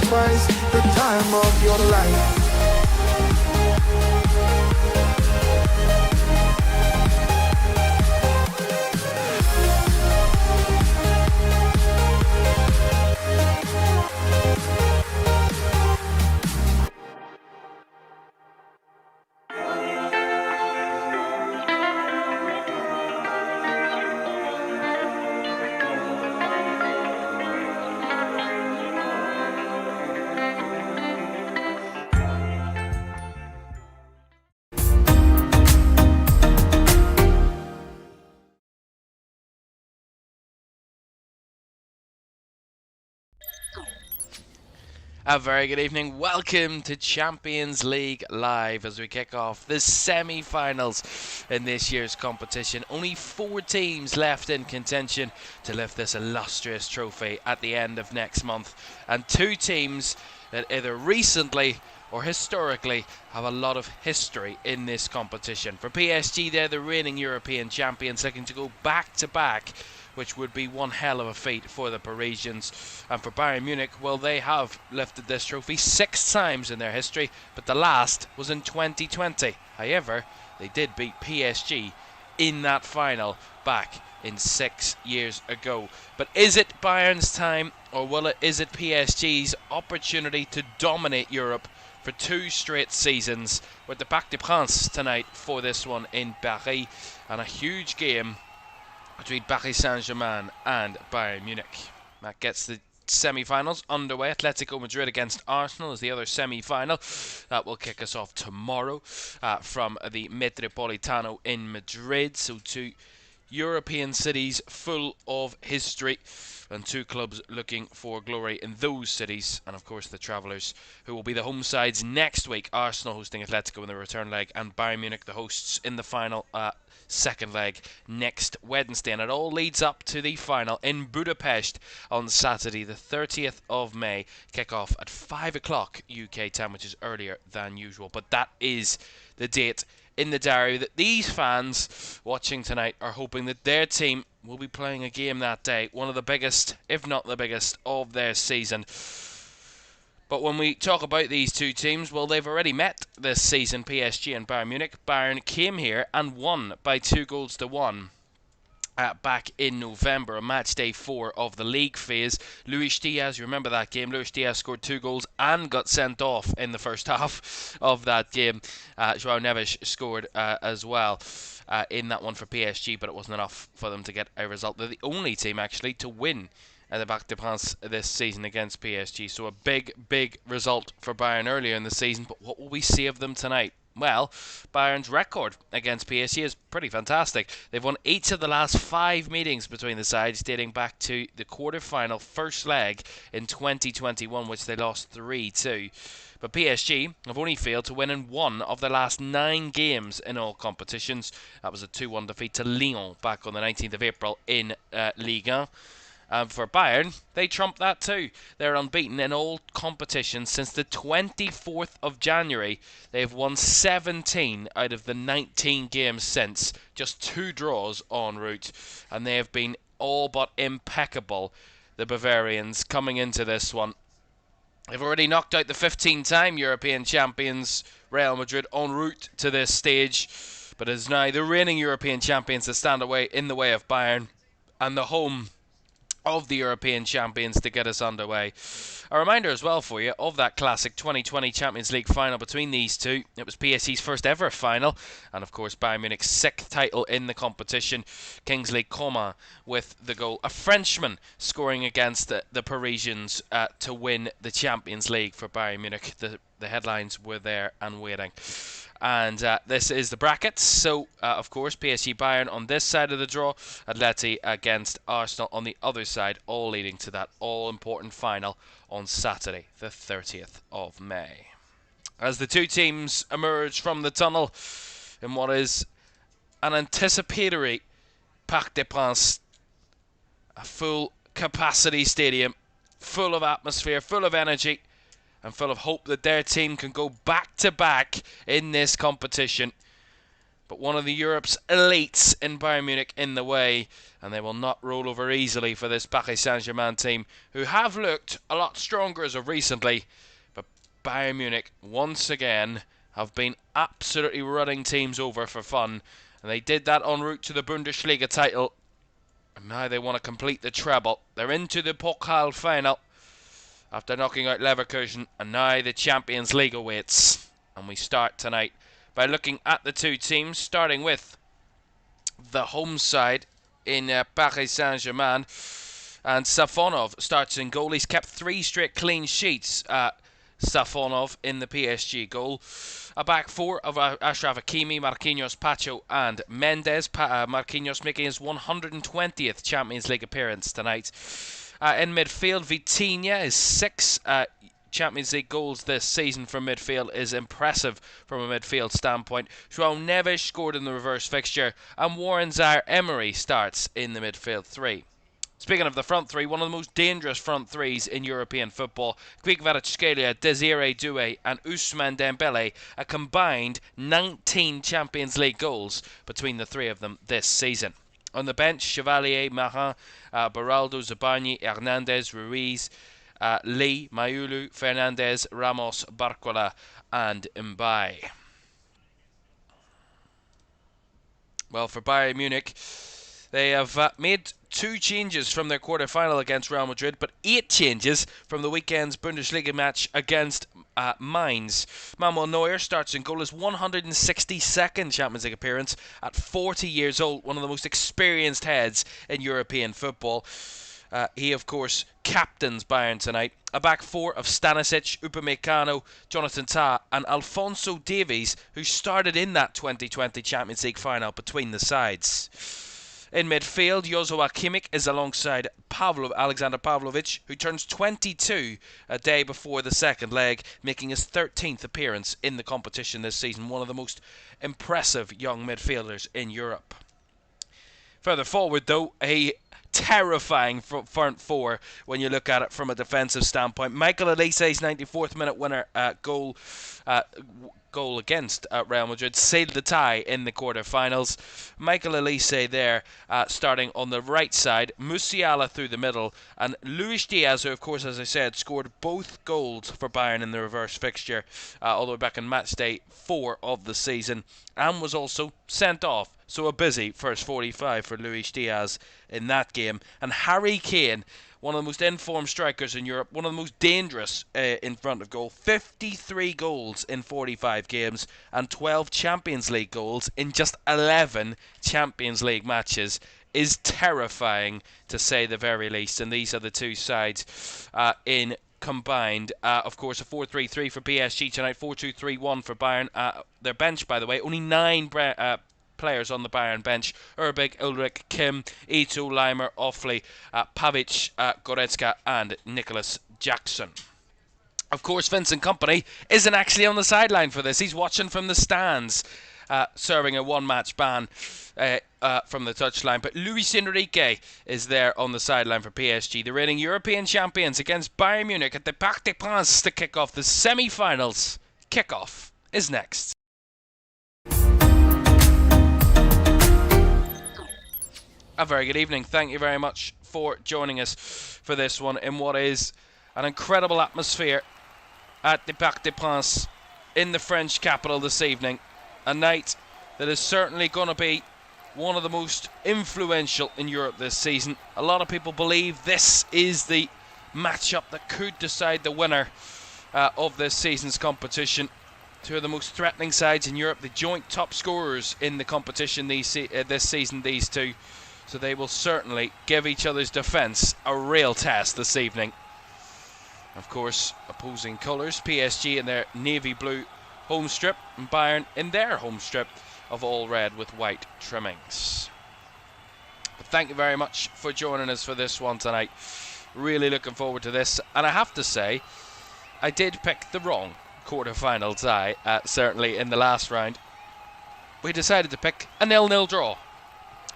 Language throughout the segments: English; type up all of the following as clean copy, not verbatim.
sacrifice the time of your life. A very good evening. Welcome to Champions League Live as we kick off the semi-finals in this year's competition. Only 4 teams left in contention to lift this illustrious trophy at the end of next month, and 2 teams that either recently or historically have a lot of history in this competition. For PSG, they're the reigning European champions, looking to go back-to-back, which would be one hell of a feat for the Parisians. And for Bayern Munich, well, they have lifted this trophy 6 times in their history, but the last was in 2020. However, they did beat PSG in that final back in 6 years ago. But is it Bayern's time, or is it PSG's opportunity to dominate Europe for 2 straight seasons, with the Parc des Princes tonight for this one in Paris, and a huge game between Paris Saint-Germain and Bayern Munich. That gets the semi-finals underway. Atletico Madrid against Arsenal is the other semi-final. That will kick us off tomorrow from the Metropolitano in Madrid. So 2 European cities full of history, and 2 clubs looking for glory in those cities. And of course the travellers, who will be the home sides next week. Arsenal hosting Atletico in the return leg, and Bayern Munich the hosts in the final second leg next Wednesday. And it all leads up to the final in Budapest on Saturday the 30th of May. Kick-off at 5 o'clock UK time, which is earlier than usual, but that is the date in the diary that these fans watching tonight are hoping that their team will be playing a game that day, one of the biggest, if not the biggest, of their season. But when we talk about these 2 teams, well, they've already met this season, PSG and Bayern Munich. Bayern came here and won by 2-1 back in November, on match day 4 of the league phase. Luis Diaz, you remember that game? Luis Diaz scored 2 goals and got sent off in the first half of that game. João Neves scored as well in that one for PSG, but it wasn't enough for them to get a result. They're the only team, actually, to win at the Parc des Princes this season against PSG. So a big result for Bayern earlier in the season. But what will we see of them tonight? Well, Bayern's record against PSG is pretty fantastic. They've won each of the last 5 meetings between the sides, dating back to the quarter-final first leg in 2021, which they lost 3-2. But PSG have only failed to win in 1 of the last 9 games in all competitions. That was a 2-1 defeat to Lyon back on the 19th of April in Ligue 1. For Bayern, they trump that too. They're unbeaten in all competitions since the 24th of January. They've won 17 out of the 19 games since, just 2 draws en route, and they have been all but impeccable, the Bavarians, coming into this one. They've already knocked out the 15-time European champions Real Madrid en route to this stage, but it is now the reigning European champions that stand in the way of Bayern, and the home of the European champions to get us underway. A reminder as well for you of that classic 2020 Champions League final between these 2. It was PSG's first ever final, and of course Bayern Munich's 6th title in the competition. Kingsley Coman with the goal. A Frenchman scoring against the Parisians to win the Champions League for Bayern Munich. The headlines were there and waiting. And this is the brackets. So, of course, PSG Bayern on this side of the draw, Atleti against Arsenal on the other side, all leading to that all-important final on Saturday, the 30th of May. As the 2 teams emerge from the tunnel in what is an anticipatory Parc des Princes, a full-capacity stadium, full of atmosphere, full of energy, and full of hope that their team can go back-to-back in this competition. but one of the Europe's elites in Bayern Munich in the way, and they will not roll over easily for this Paris Saint-Germain team, who have looked a lot stronger as of recently, but Bayern Munich once again have been absolutely running teams over for fun, and they did that en route to the Bundesliga title, and now they want to complete the treble. They're into the Pokal final after knocking out Leverkusen, and now the Champions League awaits. And we start tonight by looking at the two teams, starting with the home side in Paris Saint-Germain. And Safonov starts in goal. He's kept 3 straight clean sheets. Safonov in the PSG goal. A back 4 of Achraf Hakimi, Marquinhos, Pacho and Mendes. Marquinhos making his 120th Champions League appearance tonight. In midfield, Vitinha, his 6 Champions League goals this season from midfield is impressive from a midfield standpoint. João Neves scored in the reverse fixture, and Warren Zaire-Emery starts in the midfield 3. Speaking of the front 3, one of the most dangerous front 3s in European football, Kvaratskhelia, Desiree Doué and Ousmane Dembele, a combined 19 Champions League goals between the 3 of them this season. On the bench, Chevalier, Marin, Beraldo, Zabarni, Hernandez, Ruiz, Lee, Mayulu, Fernandez, Ramos, Barcola and Mbaye. Well, for Bayern Munich, they have made 2 changes from their quarter-final against Real Madrid, but 8 changes from the weekend's Bundesliga match against Mainz. Manuel Neuer starts in goal, his 162nd Champions League appearance at 40 years old, one of the most experienced heads in European football. He, of course, captains Bayern tonight. A back 4 of Stanisic, Upamecano, Jonathan Tah and Alphonso Davies, who started in that 2020 Champions League final between the sides. In midfield, Joshua Kimmich is alongside Alexander Pavlovic, who turns 22 a day before the second leg, making his 13th appearance in the competition this season. One of the most impressive young midfielders in Europe. Further forward, though, a terrifying front 4 when you look at it from a defensive standpoint. Michael Olise's 94th minute winner goal against Real Madrid sealed the tie in the quarter-finals. Michael Olise there starting on the right side, Musiala through the middle, and Luis Diaz, who of course, as I said, scored both goals for Bayern in the reverse fixture all the way back in match day 4 of the season, and was also sent off. So a busy first 45 for Luis Diaz in that game. And Harry Kane, one of the most informed strikers in Europe, one of the most dangerous in front of goal. 53 goals in 45 games and 12 Champions League goals in just 11 Champions League matches is terrifying, to say the very least. And these are the two sides in combined. Of course, a 4-3-3 for PSG tonight, 4-2-3-1 for Bayern. Their bench, by the way, only 9 players on the Bayern bench: Urbig, Ulrich, Kim, Ito, Leimer, Offley, Pavic, Goretzka and Nicholas Jackson. Of course, Vincent Kompany isn't actually on the sideline for this. He's watching from the stands, serving a 1-match ban from the touchline. But Luis Enrique is there on the sideline for PSG, the reigning European champions, against Bayern Munich at the Parc des Princes to kick off the semi-finals. Kickoff is next. A very good evening. Thank you very much for joining us for this one in what is an incredible atmosphere at the Parc des Princes in the French capital this evening. A night that is certainly going to be one of the most influential in Europe this season. A lot of people believe this is the matchup that could decide the winner of this season's competition. 2 of the most threatening sides in Europe, the joint top scorers in the competition this season, these two. So they will certainly give each other's defence a real test this evening. Of course, opposing colours, PSG in their navy blue home strip and Bayern in their home strip of all red with white trimmings. But thank you very much for joining us for this one tonight. Really looking forward to this. And I have to say, I did pick the wrong quarter-final tie, certainly in the last round. We decided to pick a 0-0 draw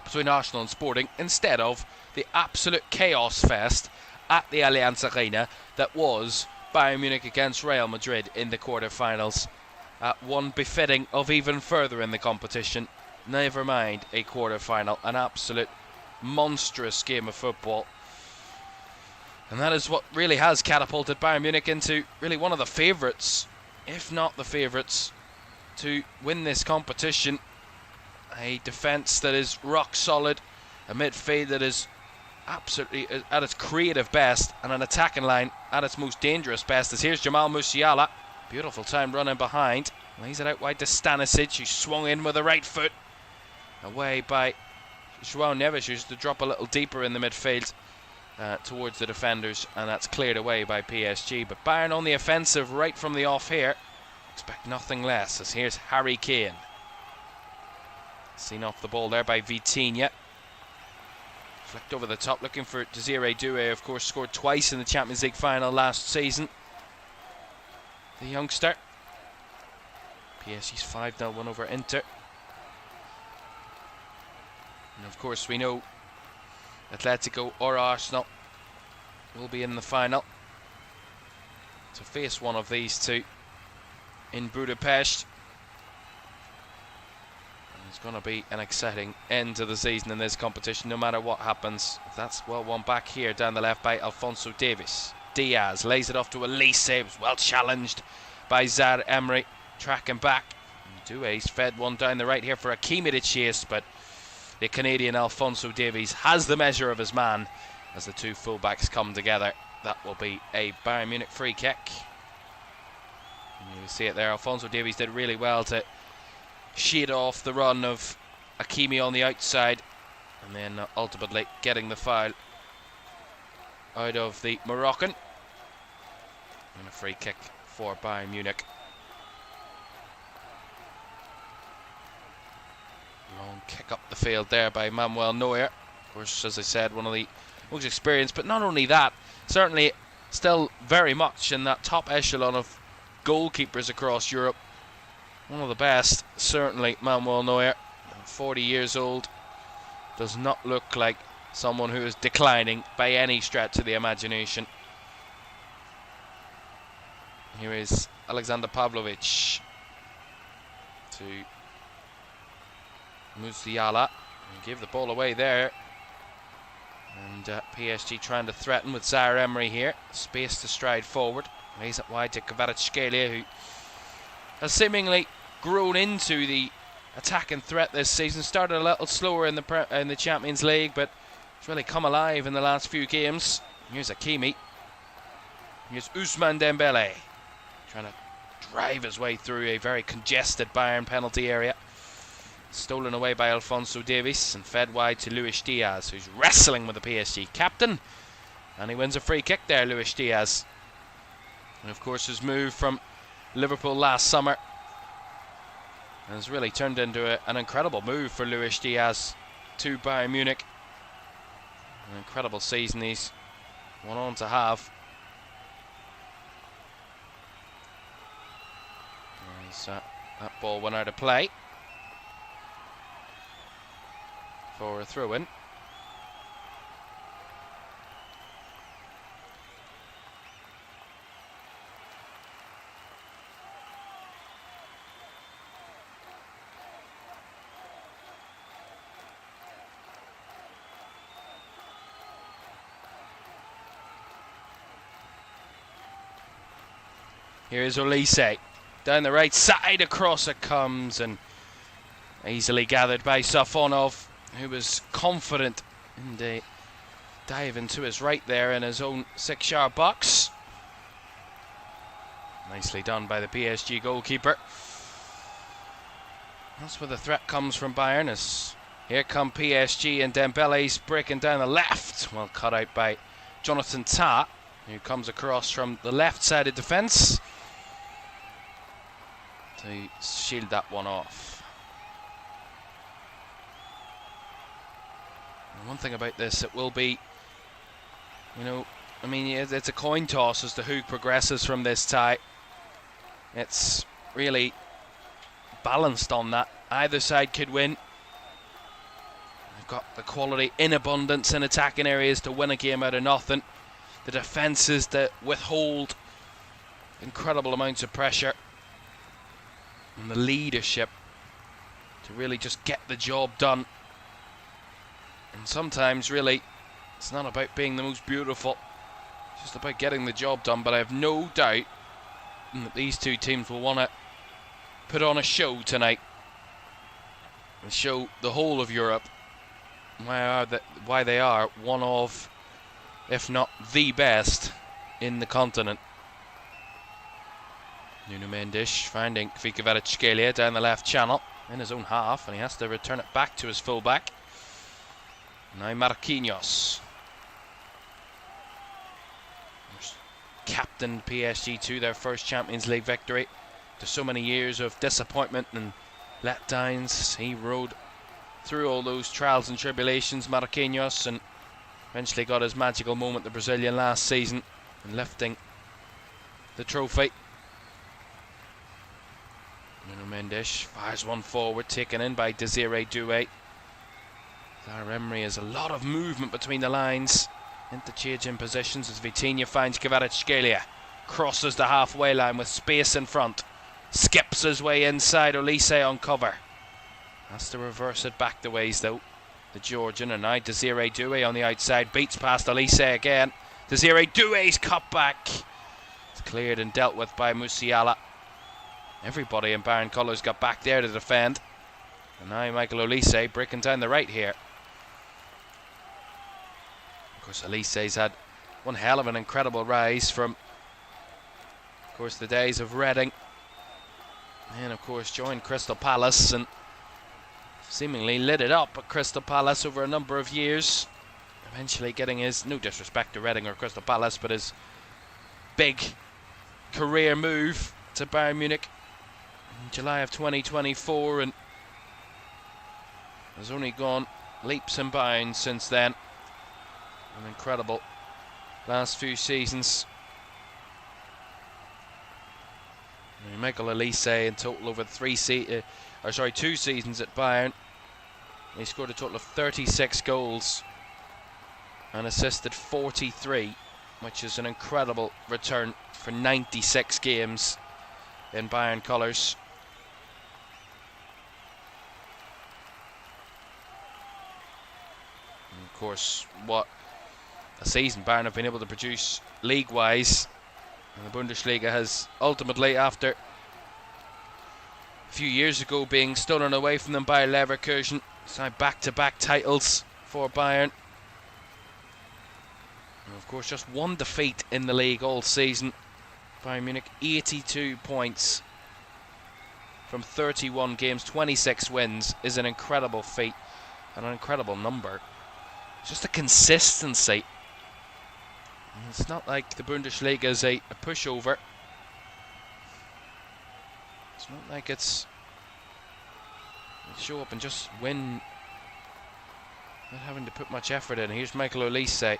between Arsenal and Sporting instead of the absolute chaos fest at the Allianz Arena that was Bayern Munich against Real Madrid in the quarter-finals. One befitting of even further in the competition. never mind a quarter-final. An absolute monstrous game of football. And that is what really has catapulted Bayern Munich into really one of the favourites, if not the favourites, to win this competition. A defence that is rock solid, a midfield that is absolutely at its creative best, and an attacking line at its most dangerous best. As here's Jamal Musiala, beautiful time running behind, lays it out wide to Stanisic, who swung in with the right foot, away by João Neves, who's to drop a little deeper in the midfield towards the defenders, and that's cleared away by PSG. But Bayern on the offensive right from the off here, expect nothing less. As here's Harry Kane, seen off the ball there by Vitinha. Flicked over the top, looking for Desiree Doué, of course, scored twice in the Champions League final last season. The youngster. PSG's 5-0 win over Inter. And of course we know Atletico or Arsenal will be in the final to face one of these two in Budapest. It's going to be an exciting end to the season in this competition, no matter what happens. That's well won back here down the left by Alphonso Davies. Diaz lays it off to Elise. It was well challenged by Zaire Emery, tracking back. Doué's fed one down the right here for Hakimi to chase, but the Canadian Alphonso Davies has the measure of his man as the two fullbacks come together. That will be a Bayern Munich free kick. And you see it there. Alphonso Davies did really well to sheet off the run of Hakimi on the outside, and then ultimately getting the foul out of the Moroccan. And a free kick for Bayern Munich. Long kick up the field there by Manuel Neuer. Of course, as I said, one of the most experienced, but not only that, certainly still very much in that top echelon of goalkeepers across Europe. One of the best, certainly, Manuel Neuer. 40 years old. Does not look like someone who is declining by any stretch of the imagination. Here is Alexander Pavlovic to Musiala. He gave the ball away there. And PSG trying to threaten with Zaire Emery here. Space to stride forward. Lays it wide to Kvaratskhelia, who has seemingly grown into the attacking threat this season. Started a little slower in the Champions League, but it's really come alive in the last few games. Here's Hakimi. Here's Ousmane Dembele, trying to drive his way through a very congested Bayern penalty area. Stolen away by Alphonso Davies and fed wide to Luis Diaz, who's wrestling with the PSG captain. And he wins a free kick there, Luis Diaz. And of course his move from Liverpool last summer has really turned into an incredible move for Luis Diaz to Bayern Munich. An incredible season he's went on to have. That ball went out of play for a throw-in. Here is Elise. Down the right side, across it comes, and easily gathered by Safonov, who was confident in the dive into his right there in his own 6-yard box. Nicely done by the PSG goalkeeper. That's where the threat comes from Bayern. As here come PSG, and Dembele's breaking down the left. Well cut out by Jonathan Tah, who comes across from the left side of defence to shield that one off. And one thing about this, it will be, it's a coin toss as to who progresses from this tie. It's really balanced on that. Either side could win. They've got the quality in abundance in attacking areas to win a game out of nothing. The defences that withhold incredible amounts of pressure. And the leadership to really just get the job done. And sometimes, really, it's not about being the most beautiful. It's just about getting the job done. But I have no doubt that these two teams will want to put on a show tonight and show the whole of Europe why they are one of, if not the best, in the continent. Nuno Mendes finding Kvaratskhelia down the left channel in his own half, and he has to return it back to his fullback. Now Marquinhos, captained PSG to their first Champions League victory. After so many years of disappointment and letdowns, he rode through all those trials and tribulations, Marquinhos, and eventually got his magical moment, the Brazilian, last season, and lifting the trophy. Nuno Mendes fires one forward, taken in by Desiré Doué. Zaire-Emery has a lot of movement between the lines, interchanging positions as Vitinha finds Kvaratskhelia, crosses the halfway line with space in front, skips his way inside, Olise on cover. Has to reverse it back the ways though, the Georgian, and now Desiré Doué on the outside, beats past Olise again. Desiré Doué's cut back. It's cleared and dealt with by Musiala. Everybody in Bayern colours got back there to defend. And now Michael Olise breaking down the right here. Of course, Olise's had one hell of an incredible rise from, of course, the days of Reading. And, of course, joined Crystal Palace and seemingly lit it up at Crystal Palace over a number of years. Eventually getting his, no disrespect to Reading or Crystal Palace, but his big career move to Bayern Munich in July of 2024, and has only gone leaps and bounds since then. An incredible last few seasons. Michael Olise in total over 2 seasons at Bayern. He scored a total of 36 goals and assisted 43, which is an incredible return for 96 games in Bayern colours. And of course, what a season Bayern have been able to produce league-wise. And the Bundesliga has ultimately, after a few years ago being stolen away from them by Leverkusen, it's now back-to-back titles for Bayern. And of course, just one defeat in the league all season. Bayern Munich, 82 points from 31 games, 26 wins is an incredible feat and an incredible number. It's just the consistency. It's not like the Bundesliga is a pushover. It's not like it's show up and just win, not having to put much effort in. Here's Michael Olise.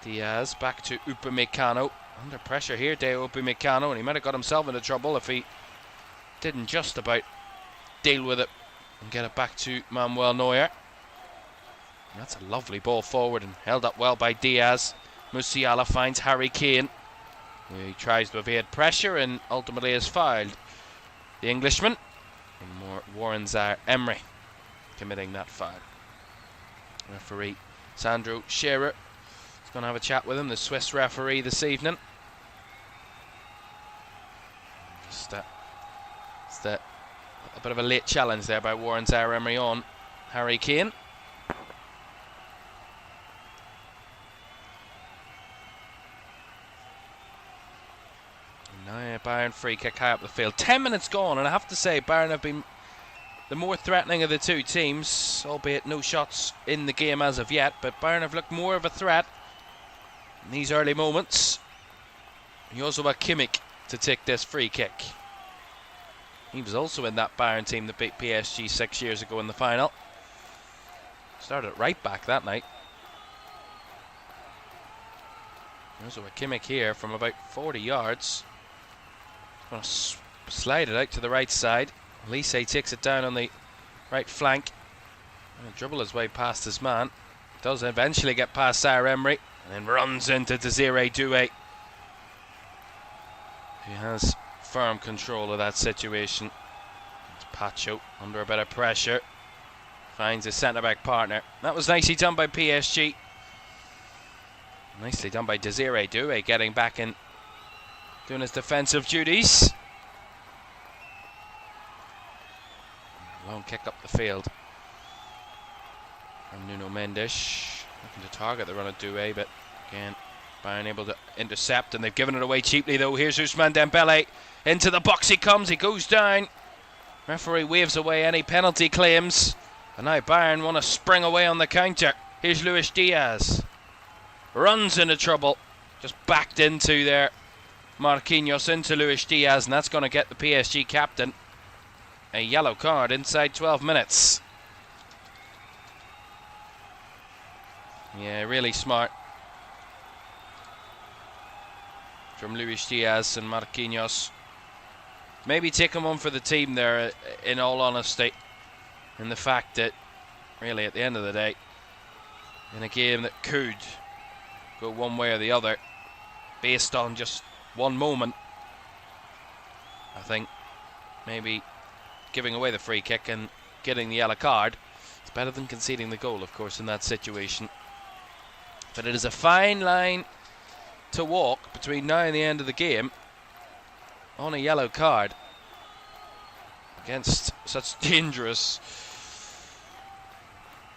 Diaz back to Upamecano. Under pressure here, Deo Upamecano, and he might have got himself into trouble if he didn't just about deal with it and get it back to Manuel Neuer. And that's a lovely ball forward and held up well by Diaz. Musiala finds Harry Kane. He tries to evade pressure and ultimately is fouled. The Englishman, and Warren Zaire-Emery, committing that foul. Referee Sandro Scherer is going to have a chat with him, the Swiss referee, this evening. Just a bit of a late challenge there by Warren Zaire-Emery on Harry Kane. Now Bayern free kick high up the field. 10 minutes gone, and I have to say Bayern have been the more threatening of the two teams, albeit no shots in the game as of yet, but Bayern have looked more of a threat in these early moments. Joshua Kimmich to take this free kick. He was also in that Bayern team that beat PSG 6 years ago in the final. Started at right back that night. Joshua Kimmich here from about 40 yards. Going to slide it out to the right side. Olise takes it down on the right flank. Going to dribble his way past his man. Does eventually get past Zaire-Emery and then runs into Desiré Doué. He has firm control of that situation. It's Pacho under a bit of pressure. Finds his centre-back partner. That was nicely done by PSG. Nicely done by Desiree Doué, getting back and doing his defensive duties. Long kick up the field from Nuno Mendes. Looking to target the run of Doué, but again, Bayern able to intercept, and they've given it away cheaply though. Here's Ousmane Dembele. Into the box he comes, he goes down. Referee waves away any penalty claims. And now Bayern want to spring away on the counter. Here's Luis Diaz. Runs into trouble. Just backed into there. Marquinhos into Luis Diaz, and that's going to get the PSG captain a yellow card inside 12 minutes. Yeah, really smart from Luis Diaz and Marquinhos. Maybe taking one for the team there, in all honesty. In the fact that, really, at the end of the day, in a game that could go one way or the other, based on just one moment, I think maybe giving away the free kick and getting the yellow card is better than conceding the goal, of course, in that situation. But it is a fine line to walk between now and the end of the game on a yellow card against such dangerous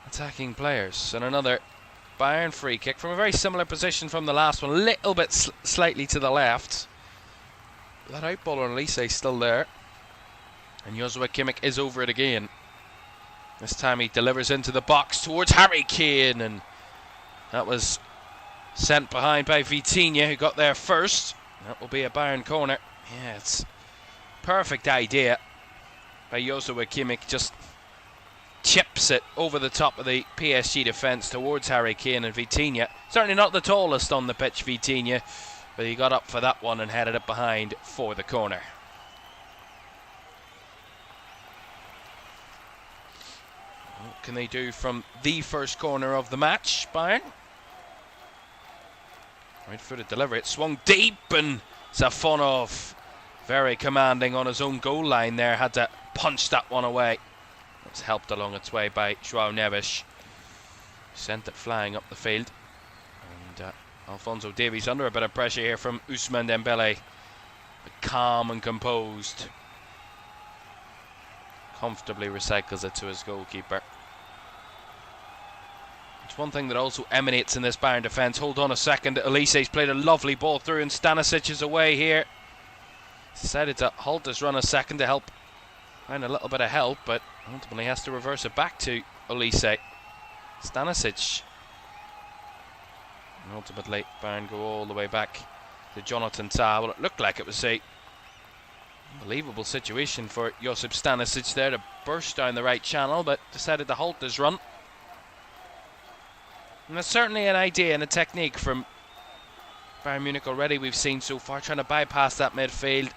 attacking players. And another Bayern free kick from a very similar position from the last one, a little bit slightly to the left. That outball on Elise is still there, and Joshua Kimmich is over it again. This time he delivers into the box towards Harry Kane, and that was sent behind by Vitinha, who got there first. That will be a Bayern corner. Yeah, it's perfect idea by Joshua Kimmich. Just chips it over the top of the PSG defence towards Harry Kane, and Vitinha, certainly not the tallest on the pitch, Vitinha, but he got up for that one and headed it behind for the corner. What can they do from the first corner of the match, Bayern? Right-footed delivery, it swung deep, and Safonov, very commanding on his own goal line there, had to punch that one away. It's helped along its way by João Neves. Sent it flying up the field. And Alphonso Davies under a bit of pressure here from Ousmane Dembele. But calm and composed. Comfortably recycles it to his goalkeeper. It's one thing that also emanates in this Bayern defence. Hold on a second. Elise's played a lovely ball through, and Stanisic is away here. Decided to halt his run a second to help. Find a little bit of help, but ultimately has to reverse it back to Elise. Stanisic. And ultimately, Bayern go all the way back to Jonathan Tah. Well, it looked like it was a unbelievable situation for Josip Stanisic there to burst down the right channel, but decided to halt his run. And there's certainly an idea and a technique from Bayern Munich already we've seen so far, trying to bypass that midfield.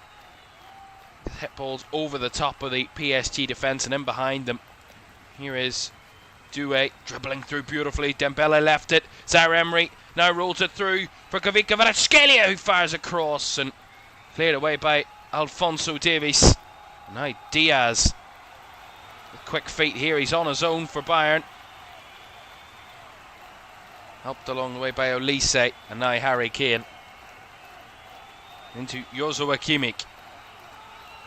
Hit balls over the top of the PSG defence and in behind them. Here is Doué dribbling through beautifully. Dembele left it. Zaire-Emery now rolls it through for Kavika Kvaratskhelia, who fires across and cleared away by Alphonso Davies. Now Diaz with quick feet here. He's on his own for Bayern. Helped along the way by Elise, and now Harry Kane. Into Joshua Kimmich.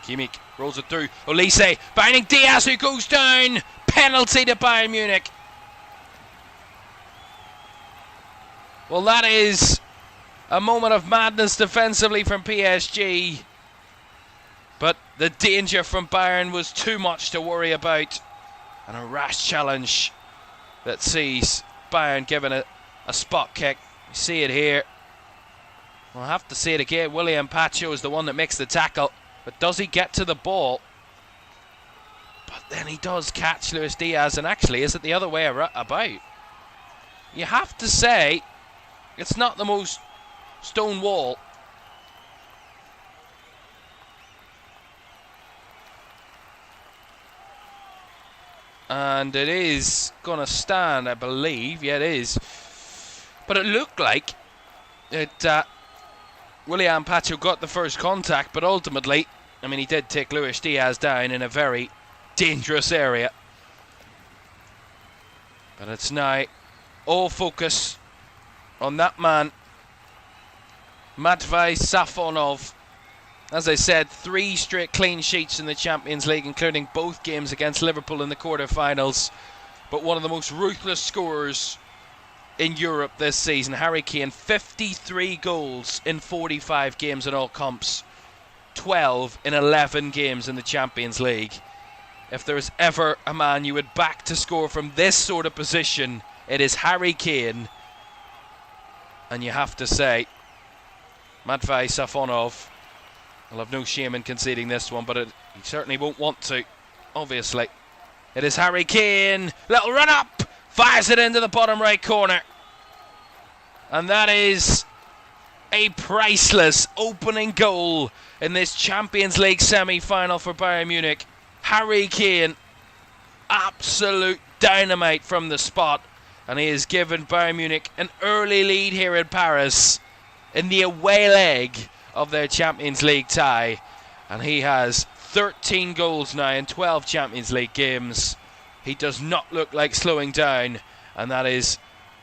Kimmich rolls it through. Elise finding Diaz, who goes down. Penalty to Bayern Munich. Well, that is a moment of madness defensively from PSG. But the danger from Bayern was too much to worry about. And a rash challenge that sees Bayern given a spot kick. You see it here. We'll have to see it again. William Pacho is the one that makes the tackle. But does he get to the ball? But then he does catch Luis Diaz, and actually is it the other way about? You have to say it's not the most stone wall. And it is going to stand, I believe. Yeah, it is. But it looked like it, William Pacho got the first contact, but ultimately, I mean, he did take Luis Diaz down in a very dangerous area. But it's now all focus on that man, Matvei Safonov. As I said, 3 straight clean sheets in the Champions League, including both games against Liverpool in the quarter-finals. But one of the most ruthless scorers in Europe this season, Harry Kane, 53 goals in 45 games in all comps, 12 in 11 games in the Champions League. If there is ever a man you would back to score from this sort of position, it is Harry Kane. And you have to say, Matvei Safonov will have no shame in conceding this one, but he certainly won't want to, obviously. It is Harry Kane, little run up, fires it into the bottom right corner. And that is a priceless opening goal in this Champions League semi-final for Bayern Munich. Harry Kane, absolute dynamite from the spot, and he has given Bayern Munich an early lead here in Paris in the away leg of their Champions League tie, and he has 13 goals now in 12 Champions League games. He does not look like slowing down, and that is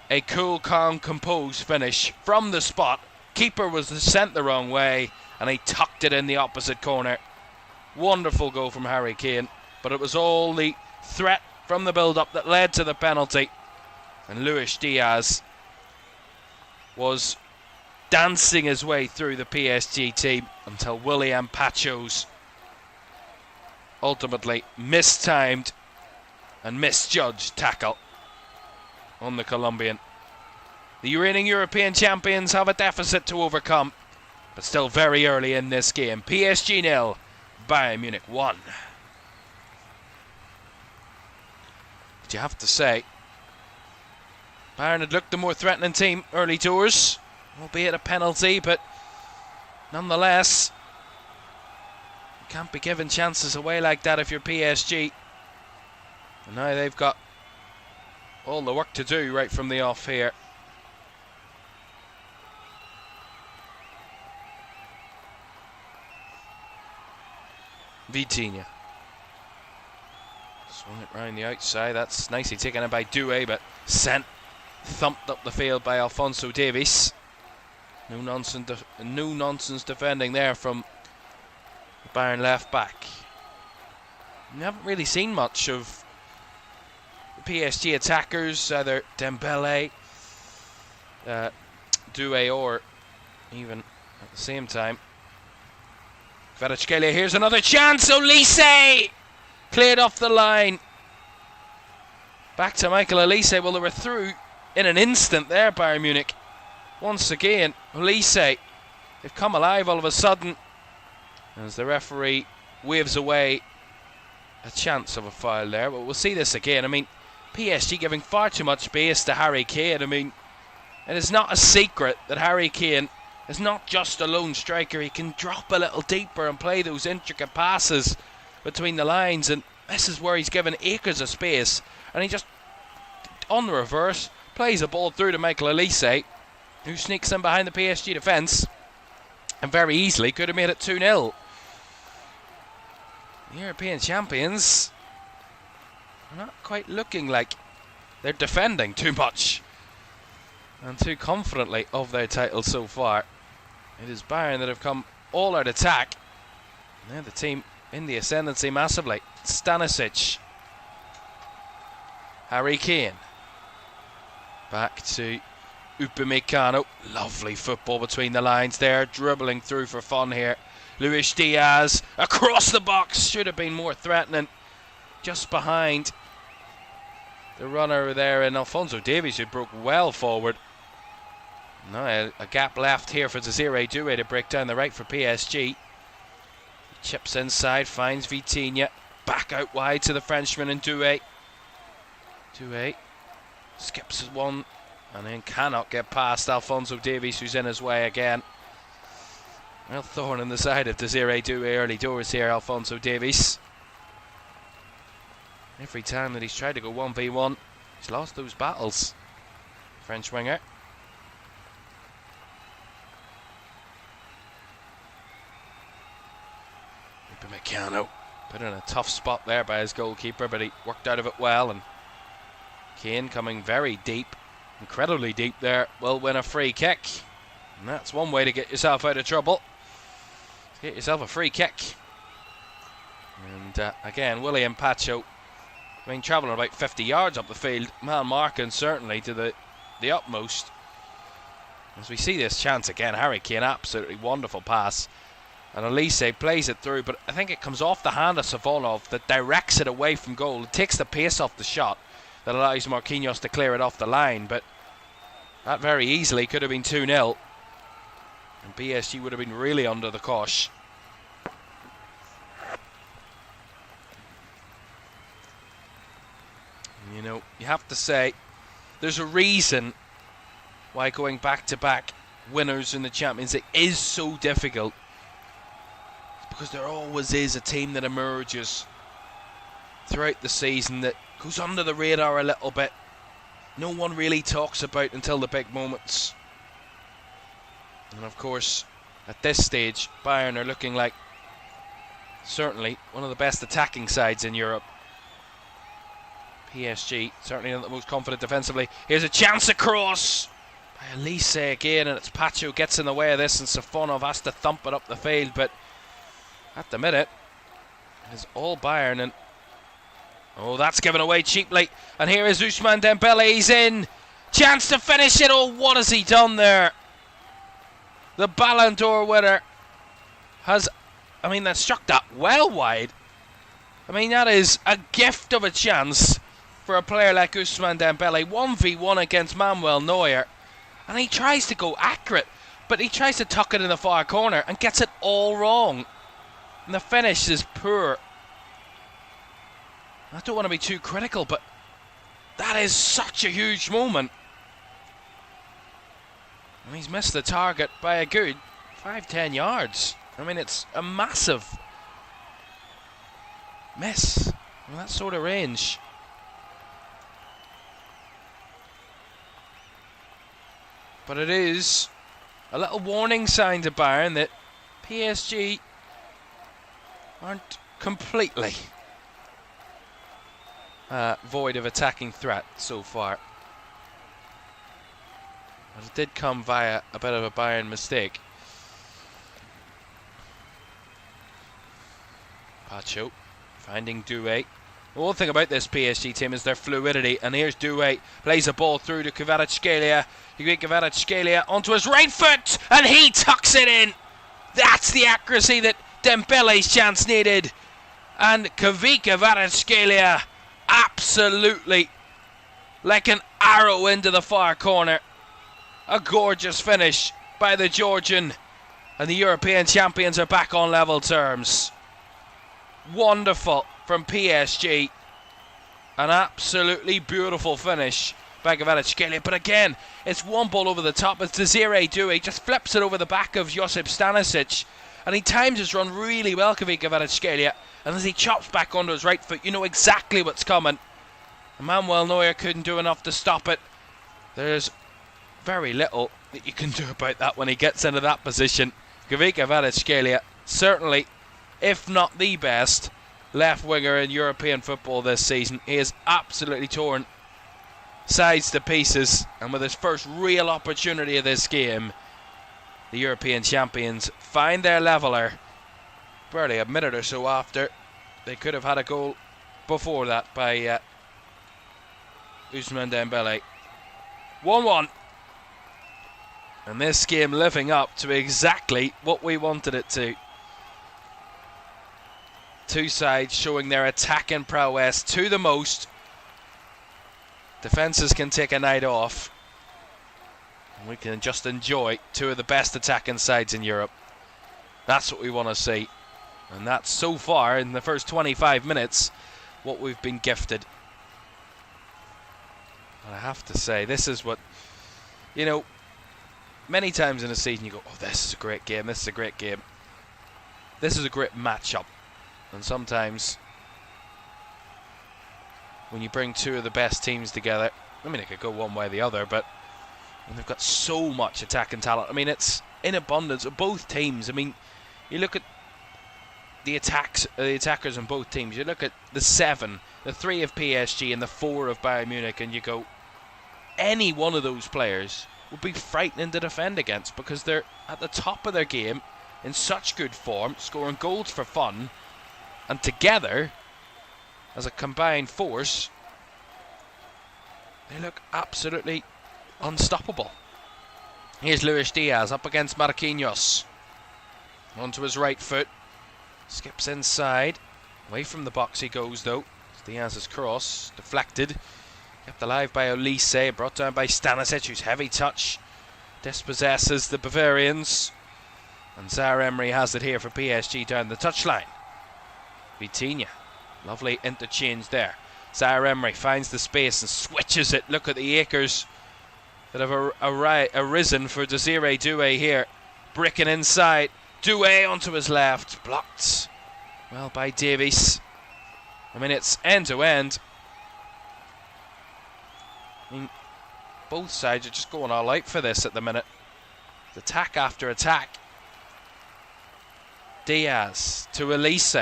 a cool, calm, composed finish from the spot. Keeper was sent the wrong way, and he tucked it in the opposite corner. Wonderful goal from Harry Kane, but it was all the threat from the build-up that led to the penalty. And Luis Diaz was dancing his way through the PSG team until William Pachos ultimately mistimed and misjudged tackle on the Colombian. The reigning European champions have a deficit to overcome, but still very early in this game. PSG 0, Bayern Munich 1. But you have to say, Bayern had looked the more threatening team early doors, albeit a penalty, but nonetheless, you can't be given chances away like that if you're PSG. And now they've got all the work to do right from the off here. Vitinha swung it round the outside. That's nicely taken in by Doué, but thumped up the field by Alphonso Davies. No nonsense defending there from the Bayern left back. We haven't really seen much of the PSG attackers, either Dembele, Doué, or even at the same time Kvaratskhelia. Here's another chance. Olise cleared off the line. Back to Michael Olise. Well, they were through in an instant there, Bayern Munich. Once again, Olise, they've come alive all of a sudden as the referee waves away a chance of a foul there. But we'll see this again. I mean, PSG giving far too much space to Harry Kane. I mean, it is not a secret that Harry Kane is not just a lone striker. He can drop a little deeper and play those intricate passes between the lines, and this is where he's given acres of space, and he just, on the reverse, plays a ball through to Michael Olise, who sneaks in behind the PSG defence and very easily could have made it 2-0. The European champions are not quite looking like they're defending too much and too confidently of their title so far. It is Bayern that have come all out attack. Now the team in the ascendancy massively. Stanisic. Harry Kane. Back to Upamecano. Lovely football between the lines there. Dribbling through for fun here. Luis Diaz across the box. Should have been more threatening. Just behind the runner there in Alphonso Davies, who broke well forward. Now a gap left here for Desiree Doué to break down the right for PSG. Chips inside, finds Vitinha. Back out wide to the Frenchman and Doué. Doué skips one and then cannot get past Alphonso Davies, who's in his way again. Real thorn in the side of Desiree Doué early doors here, Alphonso Davies. Every time that he's tried to go 1v1, he's lost those battles. French winger. Upamecano Put in a tough spot there by his goalkeeper, but he worked out of it well. And Kane coming very deep, incredibly deep there, will win a free kick. And that's one way to get yourself out of trouble. Get yourself a free kick. And again, William Pacho, I mean, travelling about 50 yards up the field, man marking certainly to the utmost. As we see this chance again, Harry Kane, absolutely wonderful pass. And Elise plays it through, but I think it comes off the hand of Savonov that directs it away from goal. It takes the pace off the shot that allows Marquinhos to clear it off the line. But that very easily could have been 2-0. And PSG would have been really under the cosh. You know, you have to say, there's a reason why going back-to-back winners in the Champions League is so difficult. It's because there always is a team that emerges throughout the season that goes under the radar a little bit. No one really talks about until the big moments. And of course, at this stage, Bayern are looking like certainly one of the best attacking sides in Europe. PSG certainly not the most confident defensively. Here's a chance across by Elise again, and it's Pacho gets in the way of this, and Safonov has to thump it up the field. But at the minute, it's all Bayern, and oh, that's given away cheaply. And here is Ousmane Dembele. He's in. Chance to finish it. Oh, what has he done there? The Ballon d'Or winner has, I mean, that struck that well wide. I mean, that is a gift of a chance for a player like Ousmane Dembele. 1v1 against Manuel Neuer. And he tries to go accurate, but he tries to tuck it in the far corner and gets it all wrong. And the finish is poor. I don't want to be too critical, but that is such a huge moment. And he's missed the target by a good 5-10 yards. I mean, it's a massive miss in that sort of range. But it is a little warning sign to Bayern that PSG aren't completely void of attacking threat so far. But it did come via a bit of a Bayern mistake. Pacho finding Doué. The one thing about this PSG team is their fluidity, and here's Doué, plays a ball through to Kvaratskhelia. Kvaratskhelia onto his right foot, and he tucks it in. That's the accuracy that Dembele's chance needed. And Kvaratskhelia, absolutely like an arrow into the far corner. A gorgeous finish by the Georgian, and the European champions are back on level terms. Wonderful from PSG. An absolutely beautiful finish by Kvaratskhelia. But again, it's one ball over the top. It's Desiree Doué. Just flips it over the back of Josip Stanisic. And he times his run really well, Kvaratskhelia. And as he chops back onto his right foot, you know exactly what's coming. Manuel Neuer couldn't do enough to stop it. There's very little that you can do about that when he gets into that position. Kvaratskhelia, certainly, if not the best left winger in European football this season. He has absolutely torn sides to pieces, and with his first real opportunity of this game, the European champions find their leveller barely a minute or so after. They could have had a goal before that by Ousmane Dembele. 1-1. And this game living up to exactly what we wanted it to. Two sides showing their attacking prowess to the most. Defences can take a night off. And we can just enjoy two of the best attacking sides in Europe. That's what we want to see. And that's so far, in the first 25 minutes, what we've been gifted. And I have to say, this is what, you know, many times in a season you go, oh, this is a great game, this is a great game. This is a great matchup. And sometimes, when you bring two of the best teams together, I mean, it could go one way or the other, but they've got so much attacking talent. I mean, it's in abundance of both teams. I mean, you look at the attackers on both teams. You look at the 7, the 3 of PSG and the 4 of Bayern Munich, and you go, any one of those players would be frightening to defend against because they're at the top of their game, in such good form, scoring goals for fun, and together, as a combined force, they look absolutely unstoppable. Here's Luis Diaz up against Marquinhos. Onto his right foot. Skips inside. Away from the box he goes though. Diaz's cross deflected. Kept alive by Olise. Brought down by Stanisic, whose heavy touch dispossesses the Bavarians. And Zaire-Emery has it here for PSG down the touchline. Vitinha. Lovely interchange there. Zaire-Emery finds the space and switches it. Look at the acres that have arisen for Desiree Doué here. Bricking inside. Doué onto his left. Blocked. Well by Davies. I mean, it's end to end. I mean, both sides are just going all out for this at the minute. It's attack after attack. Diaz to Olise.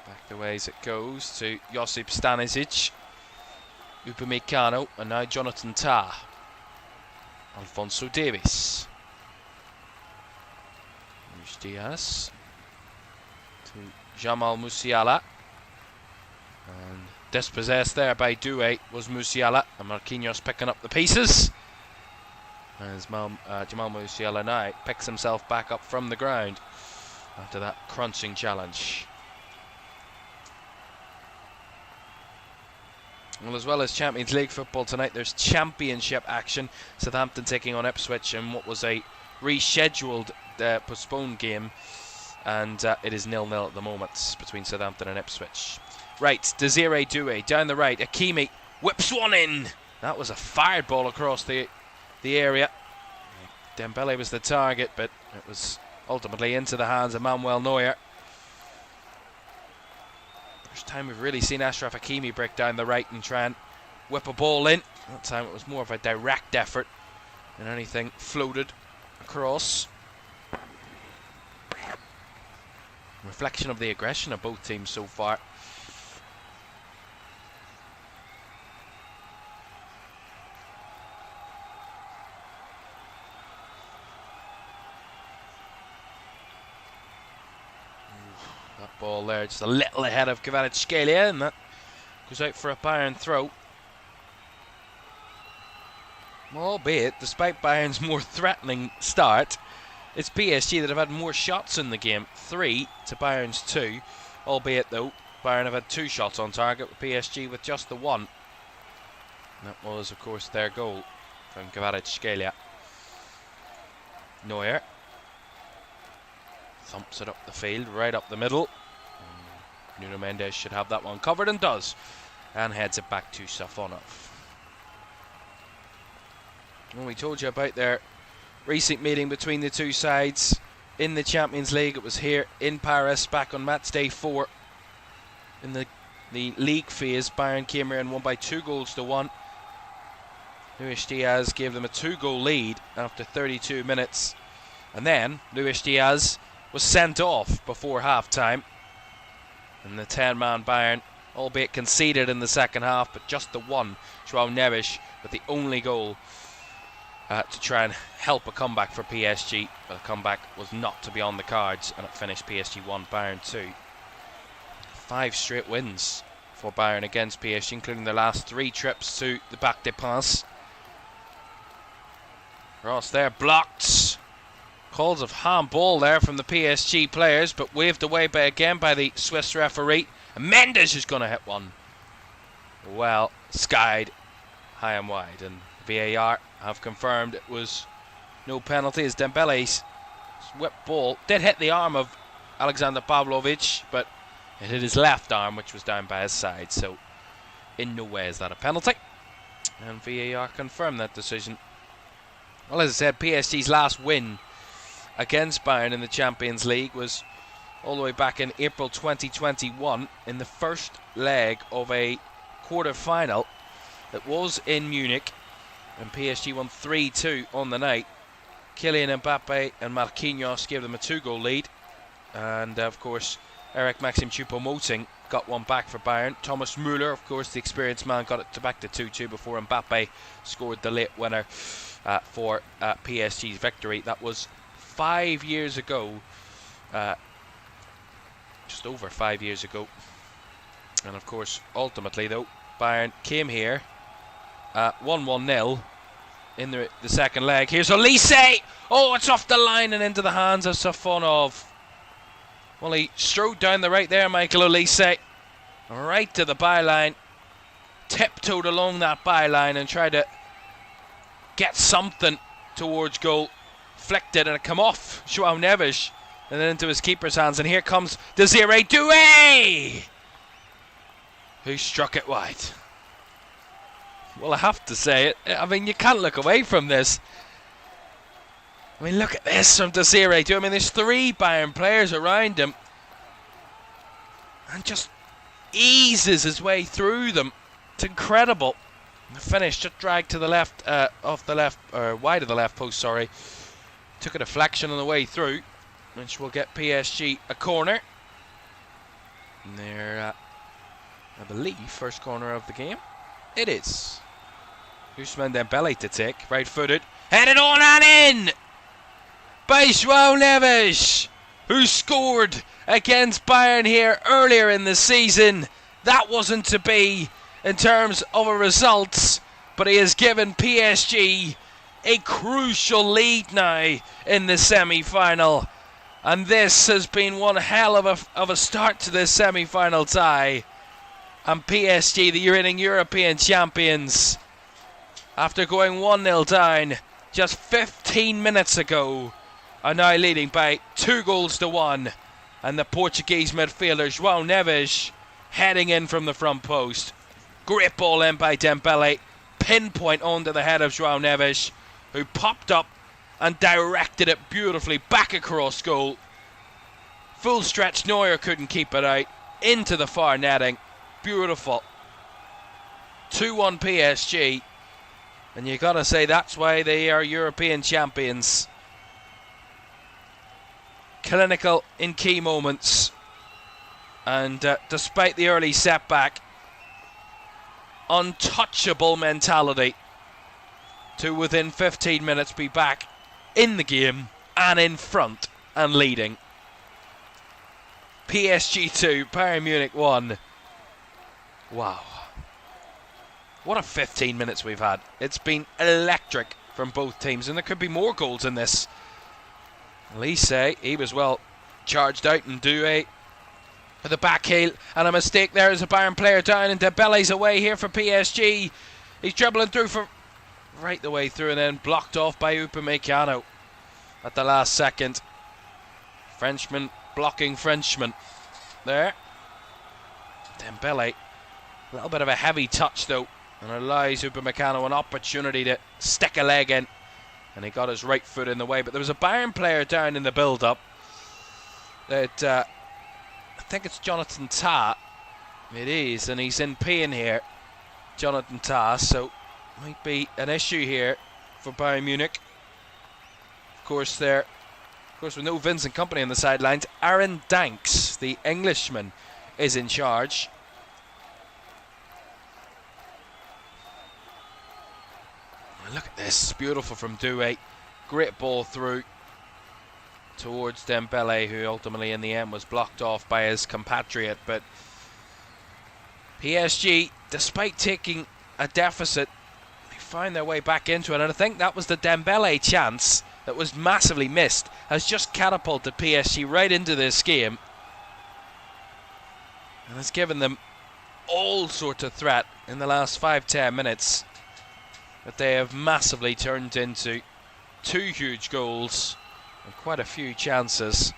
Back the ways it goes to Josip Stanisic. Upamecano, and now Jonathan Tah. Alphonso Davies. Luis Diaz to Jamal Musiala. And dispossessed there by Doué was Musiala, and Marquinhos picking up the pieces. As Jamal Musiala now picks himself back up from the ground after that crunching challenge. Well, as well as Champions League football tonight, there's Championship action. Southampton taking on Ipswich in what was a rescheduled, postponed game, and it is 0-0 at the moment between Southampton and Ipswich. Right, Desiree Doué down the right. Hakimi whips one in. That was a fired ball across the area. Dembele was the target, but it was ultimately into the hands of Manuel Neuer. First time we've really seen Achraf Hakimi break down the right and try and whip a ball in. That time it was more of a direct effort than anything floated across. Reflection of the aggression of both teams so far. That ball there just a little ahead of Kvaratskhelia, and that goes out for a Bayern throw. Albeit, despite Bayern's more threatening start, it's PSG that have had more shots in the game. 3 to Bayern's 2. Albeit, though, Bayern have had 2 shots on target, with PSG with just the 1. And that was, of course, their goal from Kvaratskhelia. Neuer thumps it up the field, right up the middle. Nuno Mendes should have that one covered, and does. And heads it back to Safonov. Well, we told you about their recent meeting between the two sides in the Champions League. It was here in Paris back on match day 4. In the league phase, Bayern came here and won by 2-1. Luis Diaz gave them a 2-goal lead after 32 minutes. And then Luis Diaz was sent off before half-time. And the 10-man Bayern, albeit conceded in the second half, but just the one. João Neves with the only goal to try and help a comeback for PSG. But the comeback was not to be on the cards, and it finished PSG 1, Bayern 2. 5 straight wins for Bayern against PSG, including their last 3 trips to the Parc des Princes. Cross there, blocked. Calls of handball there from the PSG players, but waved away again by the Swiss referee. And Mendes is going to hit one. Well, skied high and wide, and VAR have confirmed it was no penalty, as Dembele's whip ball did hit the arm of Alexander Pavlovic, but it hit his left arm, which was down by his side, so in no way is that a penalty. And VAR confirmed that decision. Well, as I said, PSG's last win against Bayern in the Champions League was all the way back in April 2021 in the first leg of a quarter-final that was in Munich, and PSG won 3-2 on the night. Kylian Mbappe and Marquinhos gave them a 2-goal lead. And of course, Eric Maxim Choupo-Moting got one back for Bayern. Thomas Müller, of course, the experienced man, got it back to 2-2 before Mbappe scored the late winner for PSG's victory. That was 5 years ago, just over 5 years ago. And of course, ultimately though, Bayern came here 1-1-0 in the second leg. Here's Olise! Oh, it's off the line and into the hands of Safonov. Well, he strode down the right there, Michael Olise, right to the byline, tiptoed along that byline and tried to get something towards goal. Flicked it and it come off João Neves and then into his keeper's hands. And here comes Desiree Doué, who struck it wide. Well, I have to say it. I mean, you can't look away from this. I mean, look at this from Desiree Doué. I mean, there's 3 Bayern players around him and just eases his way through them. It's incredible. The finish just dragged to the left, off the left, or wide of the left post, sorry. Took a deflection on the way through, which will get PSG a corner. And they're, I believe, first corner of the game. It is. Ousmane Dembele to take, right-footed, headed on and in by João Neves, who scored against Bayern here earlier in the season. That wasn't to be in terms of a result, but he has given PSG a crucial lead now in the semi-final. And this has been one hell of a start to this semi-final tie. And PSG, the reigning European champions, after going 1-0 down just 15 minutes ago, are now leading by 2-1. And the Portuguese midfielder João Neves heading in from the front post. Great ball in by Dembele, pinpoint onto the head of João Neves, who popped up and directed it beautifully back across goal. Full stretch, Neuer couldn't keep it out, into the far netting. Beautiful. 2-1 PSG, and you gotta say that's why they are European champions. Clinical in key moments, and despite the early setback, untouchable mentality to within 15 minutes be back in the game and in front and leading. PSG 2, Bayern Munich 1. Wow. What a 15 minutes we've had. It's been electric from both teams, and there could be more goals in this. Olise, he was well charged out, and Doué for the back heel, and a mistake there as a Bayern player down, and Dembele's away here for PSG. He's dribbling through for right the way through and then blocked off by Upamecano at the last second. Frenchman blocking Frenchman there. Dembele, a little bit of a heavy touch though, and allows Upamecano an opportunity to stick a leg in, and he got his right foot in the way. But there was a Bayern player down in the build-up that I think it's Jonathan Tah. It is, and he's in pain here, Jonathan Tah, so might be an issue here for Bayern Munich. Of course, with no Vincent Kompany on the sidelines, Aaron Danks, the Englishman, is in charge. Look at this, beautiful from Doué. Great ball through towards Dembele, who ultimately in the end was blocked off by his compatriot. But PSG, despite taking a deficit, they found their way back into it. And I think that was the Dembele chance that was massively missed, has just catapulted PSG right into this game. And has given them all sorts of threat in the last 5-10 minutes that they have massively turned into 2 huge goals and quite a few chances.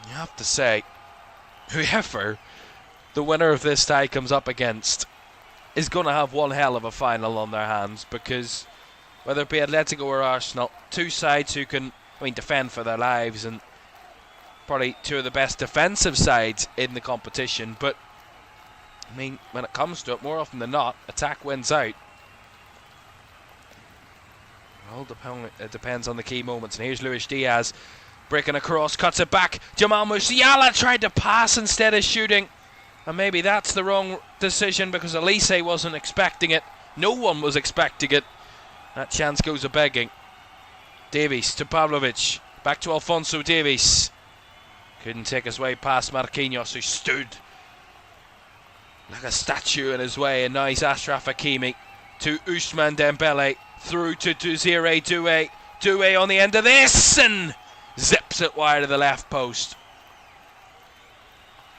You have to say, whoever the winner of this tie comes up against is going to have one hell of a final on their hands, because whether it be Atletico or Arsenal, 2 sides who can, defend for their lives, and probably 2 of the best defensive sides in the competition. But when it comes to it, more often than not, attack wins out. It depends on the key moments. And here's Luis Diaz breaking across, cuts it back. Jamal Musiala tried to pass instead of shooting. And maybe that's the wrong decision because Elise wasn't expecting it. No one was expecting it. That chance goes a-begging. Davies to Pavlovic. Back to Alphonso Davies. Couldn't take his way past Marquinhos, who stood like a statue in his way. And now he's Achraf Hakimi to Ousmane Dembele. Through to Désiré Doué. Doué on the end of this and zips it wide of the left post.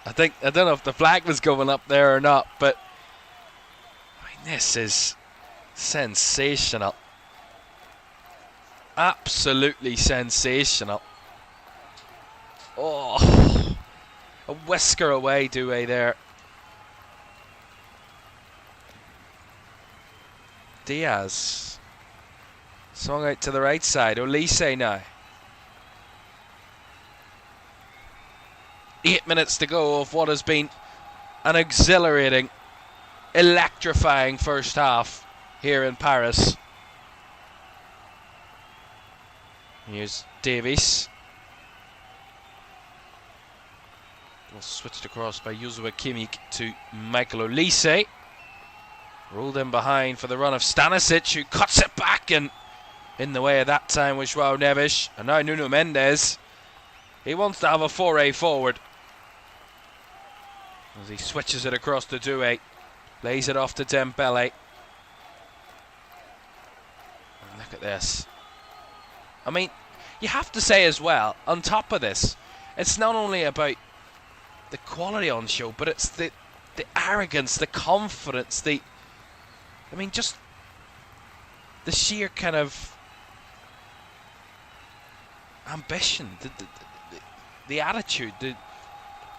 I don't know if the flag was going up there or not, but I mean, this is sensational. Absolutely sensational. Oh, a whisker away, Doué there. Diaz swung out to the right side. Olise now. 8 minutes to go of what has been an exhilarating, electrifying first half here in Paris. Here's Davies. Well, switched across by Joshua Kimmich to Michael Olise. Rolled in behind for the run of Stanisic, who cuts it back, and in the way of that time was João Neves. And now Nuno Mendes. He wants to have a foray forward as he switches it across to Doué. Lays it off to Dembele. And look at this. I mean, you have to say as well, on top of this, it's not only about the quality on show, but it's the arrogance, the confidence, just the sheer kind of ambition, the attitude,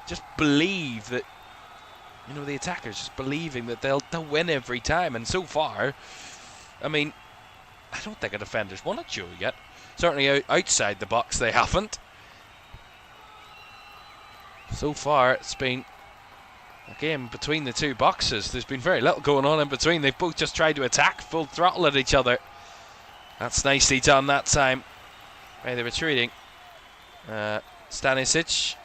just believe that, the attackers just believing that they'll win every time. And so far, I mean, I don't think a defender's won a duel yet. Certainly outside the box they haven't. So far it's been a game between the two boxes. There's been very little going on in between. They've both just tried to attack full throttle at each other. That's nicely done that time by the retreating Stanisic.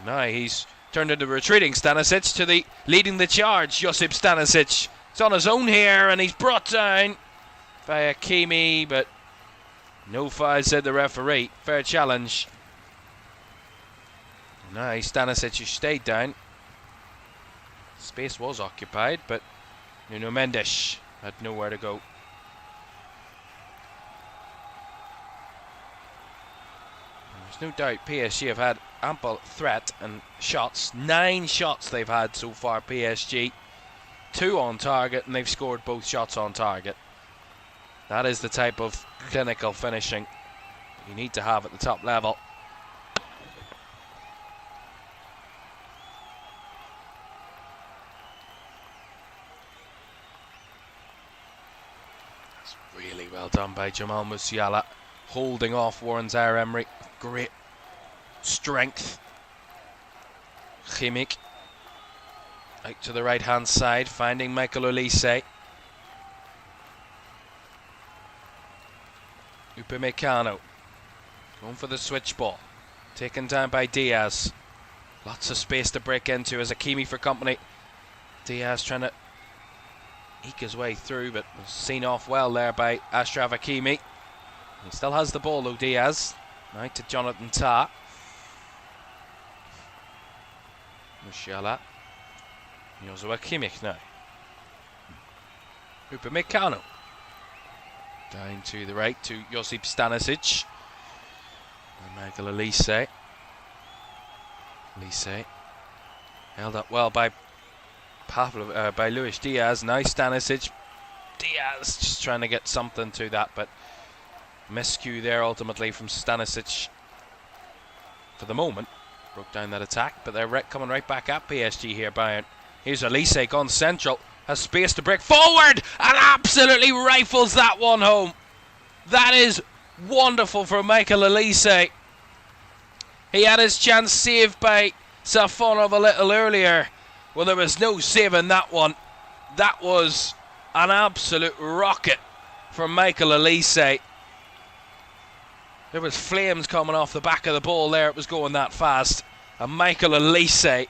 Now he's turned into retreating Stanisic to the leading the charge, Josip Stanisic. He's on his own here and he's brought down by Hakimi, but no foul, said the referee. Fair challenge. Now Stanisic, who stayed down. Space was occupied, but Nuno Mendes had nowhere to go. There's no doubt PSG have had ample threat and shots. 9 shots they've had so far, PSG. 2 on target, and they've scored both shots on target. That is the type of clinical finishing you need to have at the top level. That's really well done by Jamal Musiala, holding off Warren Zaire-Emery. Great strength. Kimmich out to the right hand side, finding Michael Olise. Upamecano going for the switch ball, taken down by Diaz. Lots of space to break into as Hakimi for company. Diaz trying to eke his way through, but was seen off well there by Achraf Hakimi. He still has the ball though, Diaz. Now to Jonathan Tah. Musiala. Joshua Kimmich now. Upamecano. Down to the right to Josip Stanisic. And Michael Olise. Olise held up well by by Luis Diaz. Now Stanisic. Diaz just trying to get something to that, but miscue there ultimately from Stanisic. For the moment, broke down that attack, but they're coming right back at PSG here, Bayern. Here's Olise gone central. Has space to break forward and absolutely rifles that one home. That is wonderful from Michael Olise. He had his chance saved by Safonov a little earlier. Well, there was no saving that one. That was an absolute rocket from Michael Elise. There was flames coming off the back of the ball there. It was going that fast. And Michael Elise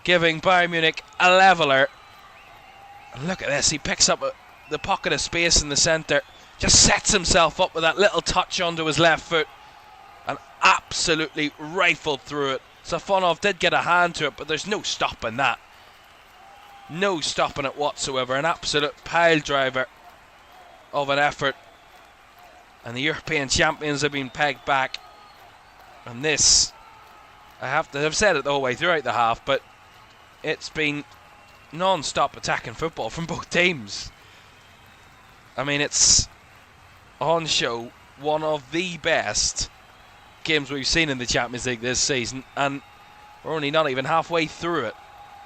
giving Bayern Munich a leveller. And look at this. He picks up the pocket of space in the centre. Just sets himself up with that little touch onto his left foot. And absolutely rifled through it. Safonov did get a hand to it, but there's no stopping that. No stopping it whatsoever. An absolute pile driver of an effort. And the European champions have been pegged back. And this, I've said it the whole way throughout the half, but it's been non-stop attacking football from both teams. I mean, it's on show one of the best games we've seen in the Champions League this season, and we're only not even halfway through it.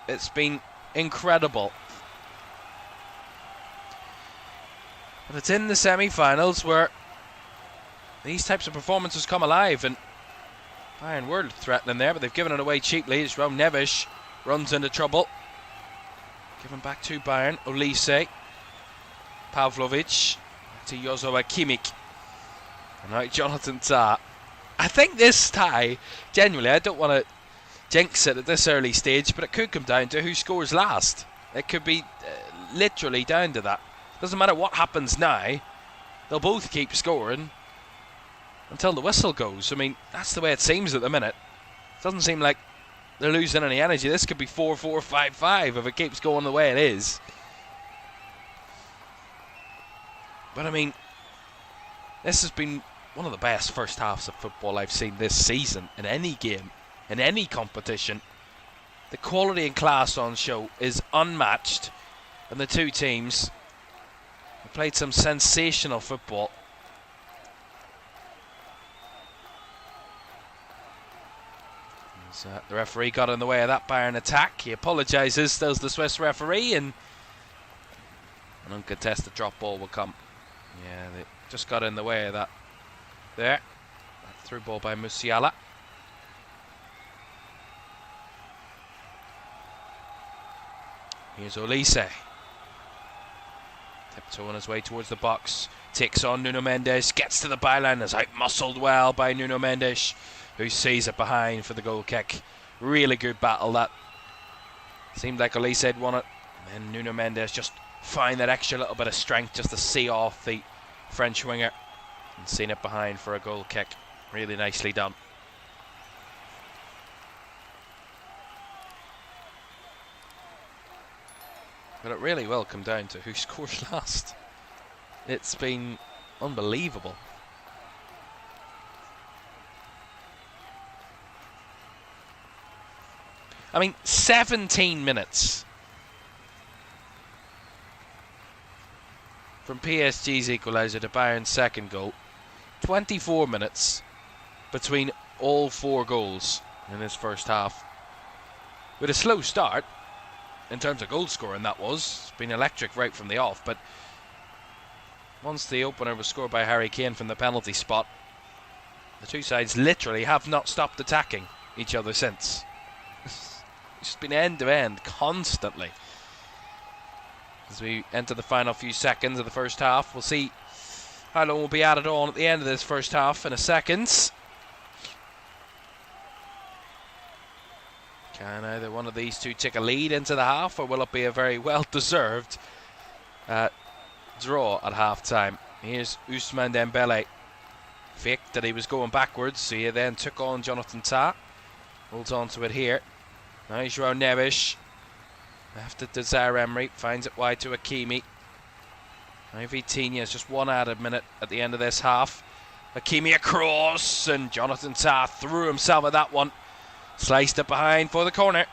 It's been incredible. But it's in the semi-finals where these types of performances come alive, and Bayern were threatening there, but they've given it away cheaply. It's Raul Neves runs into trouble. Given back to Bayern. Olise, Pavlovic, back to Joshua Kimmich, and now Jonathan Tah. I think this tie, genuinely, I don't want to jinx it at this early stage, but it could come down to who scores last. It could be literally down to that. Doesn't matter what happens now, they'll both keep scoring until the whistle goes. I mean, that's the way it seems at the minute. It doesn't seem like they're losing any energy. This could be 4-4, 5-5 if it keeps going the way it is. But I mean, this has been one of the best first halves of football I've seen this season in any game, in any competition. The quality and class on show is unmatched, and the two teams have played some sensational football. The referee got in the way of that Bayern attack. He apologises, does the Swiss referee, and an uncontested drop ball will come. Yeah, they just got in the way of that there. That through ball by Musiala. Here's Olise. Tiptoeing his way towards the box. Takes on Nuno Mendes. Gets to the byline. Is out-muscled well by Nuno Mendes, who sees it behind for the goal kick. Really good battle that. Seemed like Olise had won it. And then Nuno Mendes just found that extra little bit of strength just to see off the French winger. And seen it behind for a goal kick. Really nicely done. But it really will come down to who scores last. It's been unbelievable. I mean, 17 minutes from PSG's equaliser to Bayern's second goal. 24 minutes between all four goals in this first half. With a slow start, in terms of goal scoring, that was. It's been electric right from the off, but once the opener was scored by Harry Kane from the penalty spot, the two sides literally have not stopped attacking each other since. It's just been end to end constantly. As we enter the final few seconds of the first half, we'll see how long will be added on at the end of this first half in a second. Can either one of these two take a lead into the half, or will it be a very well-deserved draw at half-time? Here's Ousmane Dembele. Faked that he was going backwards, so he then took on Jonathan Tah. Holds on to it here. Now he's Raul Neves. Left it to Zaire Emery. Finds it wide to Hakimi. Now Vitinha has just one added minute at the end of this half. Hakimi across, and Jonathan Tah threw himself at that one. Sliced it behind for the corner.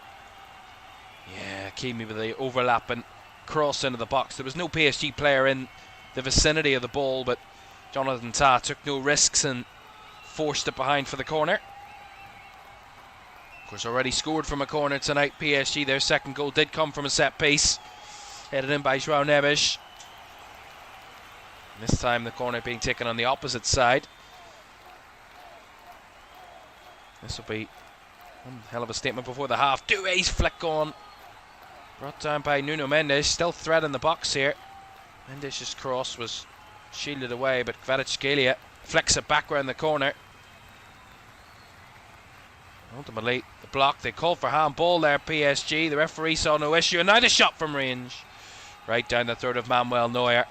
Yeah, Hakimi with the overlapping cross into the box. There was no PSG player in the vicinity of the ball, but Jonathan Tah took no risks and forced it behind for the corner. Of course, already scored from a corner tonight. PSG, their second goal did come from a set piece. Headed in by João Neves. This time the corner being taken on the opposite side. This will be one hell of a statement before the half. Doué's flick on. Brought down by Nuno Mendes. Still threat in the box here. Mendish's cross was shielded away, but Kvaratskhelia flicks it back round the corner. Ultimately, the block, they call for handball there, PSG. The referee saw no issue, and now the shot from range. Right down the throat of Manuel Neuer.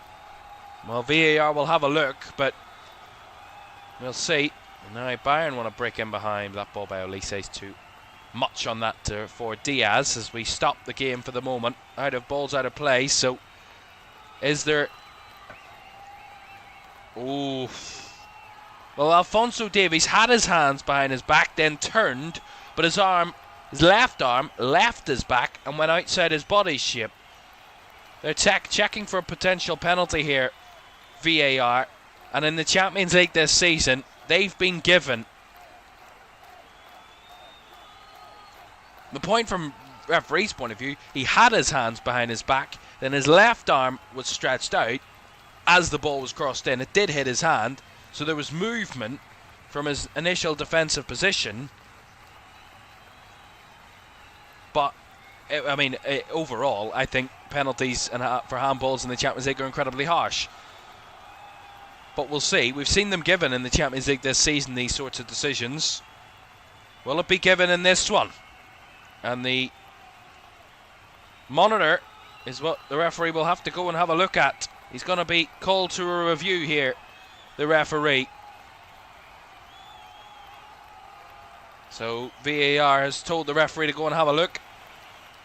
Well, VAR will have a look, but we'll see. Now Bayern want to break in behind. That ball by Olise is too much on that for Diaz as we stop the game for the moment. Ball's out of play, so is there... Oh... Well, Alphonso Davies had his hands behind his back, then turned, but his left arm left his back and went outside his body shape. They're checking for a potential penalty here, VAR, and in the Champions League this season, they've been given. The point from referee's point of view, he had his hands behind his back, then his left arm was stretched out as the ball was crossed in. It did hit his hand. So there was movement from his initial defensive position. But, overall, I think penalties for handballs in the Champions League are incredibly harsh. But we'll see. We've seen them given in the Champions League this season, these sorts of decisions. Will it be given in this one? And the monitor is what the referee will have to go and have a look at. He's going to be called to a review here, the referee. So VAR has told the referee to go and have a look.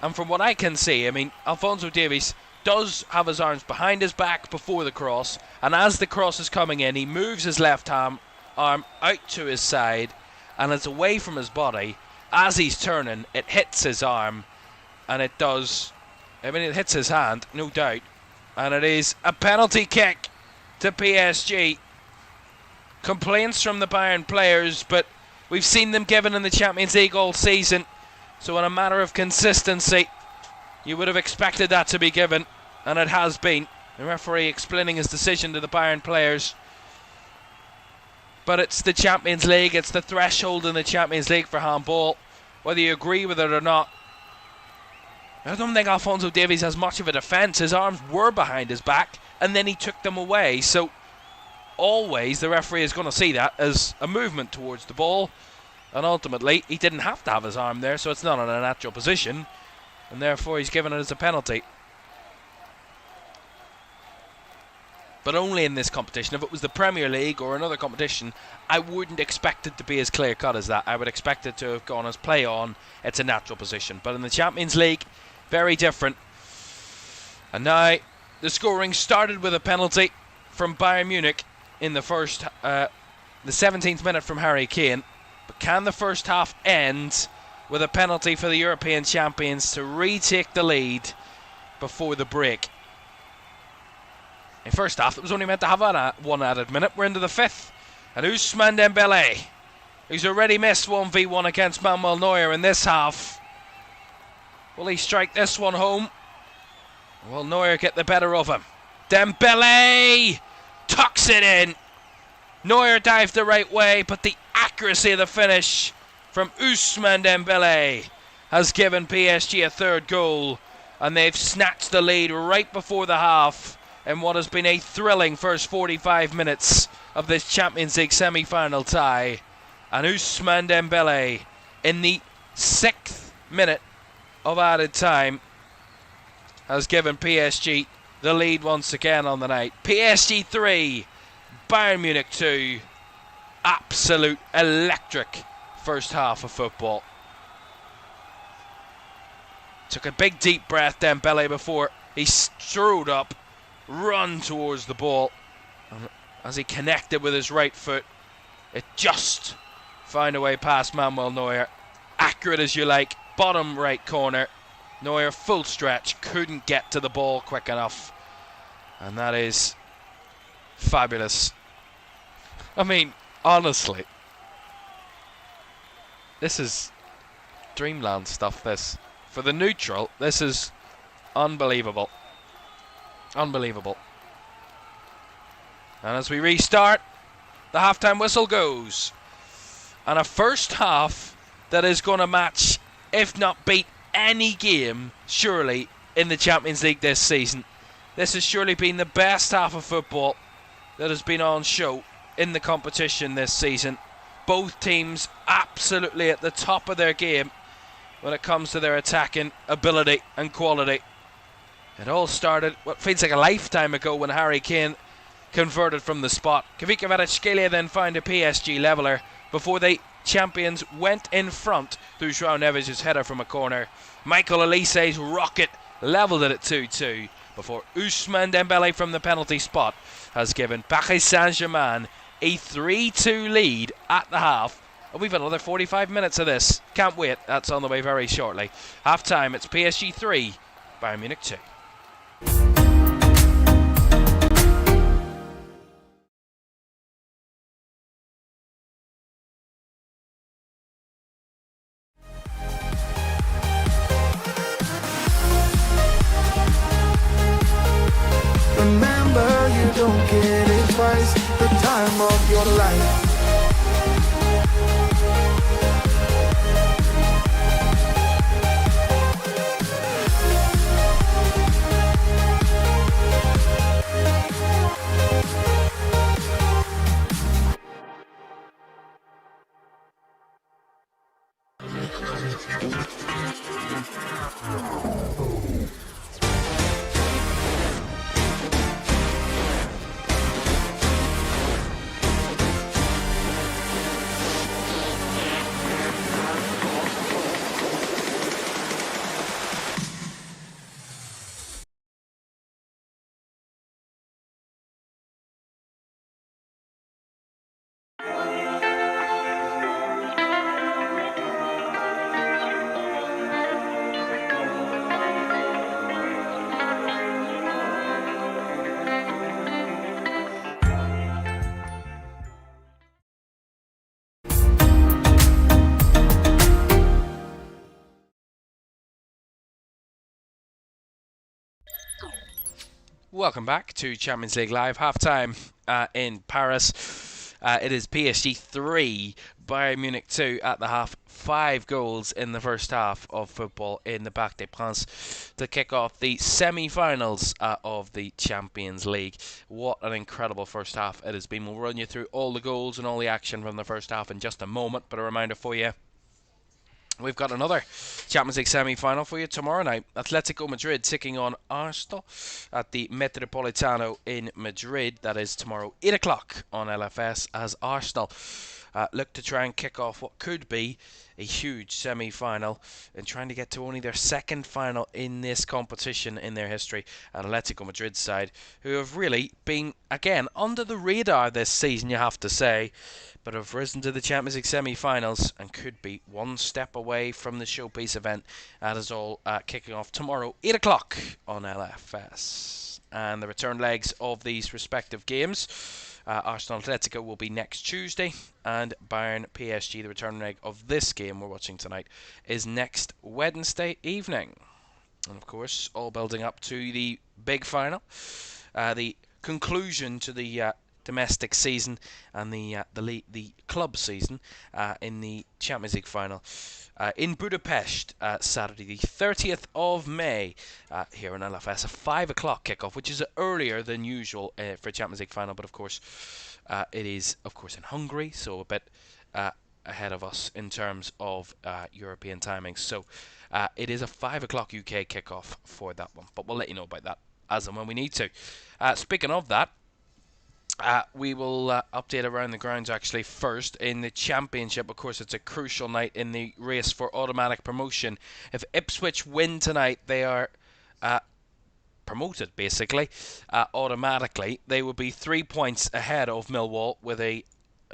And from what I can see, Alphonso Davies does have his arms behind his back before the cross. And as the cross is coming in, he moves his left arm out to his side. And it's away from his body. As he's turning, it hits his arm. And it does... it hits his hand, no doubt. And it is a penalty kick to PSG. Complaints from the Bayern players, but we've seen them given in the Champions League all season. So in a matter of consistency, you would have expected that to be given, and it has been. The referee explaining his decision to the Bayern players. But it's the Champions League, it's the threshold in the Champions League for handball. Whether you agree with it or not, I don't think Alphonso Davies has much of a defence. His arms were behind his back, and then he took them away. So always the referee is going to see that as a movement towards the ball, and ultimately he didn't have to have his arm there, so it's not in a natural position, and therefore he's given it as a penalty. But only in this competition. If it was the Premier League or another competition, I wouldn't expect it to be as clear cut as that. I would expect it to have gone as play on. It's a natural position. But in the Champions League, very different. And now the scoring started with a penalty from Bayern Munich in the 17th minute from Harry Kane. But can the first half end with a penalty for the European champions to retake the lead before the break? In first half, it was only meant to have one added minute. We're into the fifth. And Ousmane Dembélé, who's already missed 1v1 against Manuel Neuer in this half. Will he strike this one home? Will Neuer get the better of him? Dembélé tucks it in. Neuer dived the right way, but the accuracy of the finish from Ousmane Dembélé has given PSG a third goal, and they've snatched the lead right before the half in what has been a thrilling first 45 minutes of this Champions League semi-final tie. And Ousmane Dembélé, in the 6th minute of added time, has given PSG the lead once again on the night. PSG 3, Bayern Munich 2. Absolute electric first half of football. Took a big deep breath, Dembélé, before he strode up, run towards the ball. And as he connected with his right foot, it just found a way past Manuel Neuer. Accurate as you like, bottom right corner. Neuer full stretch, couldn't get to the ball quick enough. And that is fabulous. I mean, honestly, this is dreamland stuff, this. For the neutral, this is unbelievable. Unbelievable. And as we restart, the halftime whistle goes. And a first half that is going to match, if not beat, any game, surely, in the Champions League this season. This has surely been the best half of football that has been on show in the competition this season. Both teams absolutely at the top of their game when it comes to their attacking ability and quality. It all started what feels like a lifetime ago when Harry Kane converted from the spot. Kvaratskhelia then found a PSG leveller before the champions went in front through João Neves' header from a corner. Michael Olise's rocket levelled it at 2-2 before Ousmane Dembele from the penalty spot has given Paris Saint-Germain a 3-2 lead at the half. And we've another 45 minutes of this. Can't wait. That's on the way very shortly. Half time, it's PSG 3, Bayern Munich 2. Remember, you don't get it twice. The time of your life. Welcome back to Champions League Live, half-time in Paris. It is PSG 3, Bayern Munich 2 at the half. 5 goals in the first half of football in the Parc des Princes to kick off the semi-finals of the Champions League. What an incredible first half it has been. We'll run you through all the goals and all the action from the first half in just a moment, but a reminder for you, we've got another Champions League semi-final for you tomorrow night. Atletico Madrid taking on Arsenal at the Metropolitano in Madrid. That is tomorrow, 8 o'clock on LFS, as Arsenal look to try and kick off what could be a huge semi-final and trying to get to only their second final in this competition in their history. An Atletico Madrid side who have really been, again, under the radar this season, you have to say, but have risen to the Champions League semi-finals and could be one step away from the showpiece event. That is all kicking off tomorrow, 8 o'clock on LFS. And the return legs of these respective games, Arsenal Atletico will be next Tuesday, and Bayern PSG, the return leg of this game we're watching tonight, is next Wednesday evening. And of course, all building up to the big final, the conclusion to the domestic season and the club season in the Champions League final in Budapest, Saturday the 30th of May here in LFS, a 5 o'clock kickoff, which is earlier than usual for a Champions League final, but of course it is of course in Hungary, so a bit ahead of us in terms of European timings. So it is a 5 o'clock UK kickoff for that one, but we'll let you know about that as and when we need to. Speaking of that, we will update around the grounds actually first. In the Championship, of course, it's a crucial night in the race for automatic promotion. If Ipswich win tonight, they are promoted basically automatically. They will be 3 points ahead of Millwall with a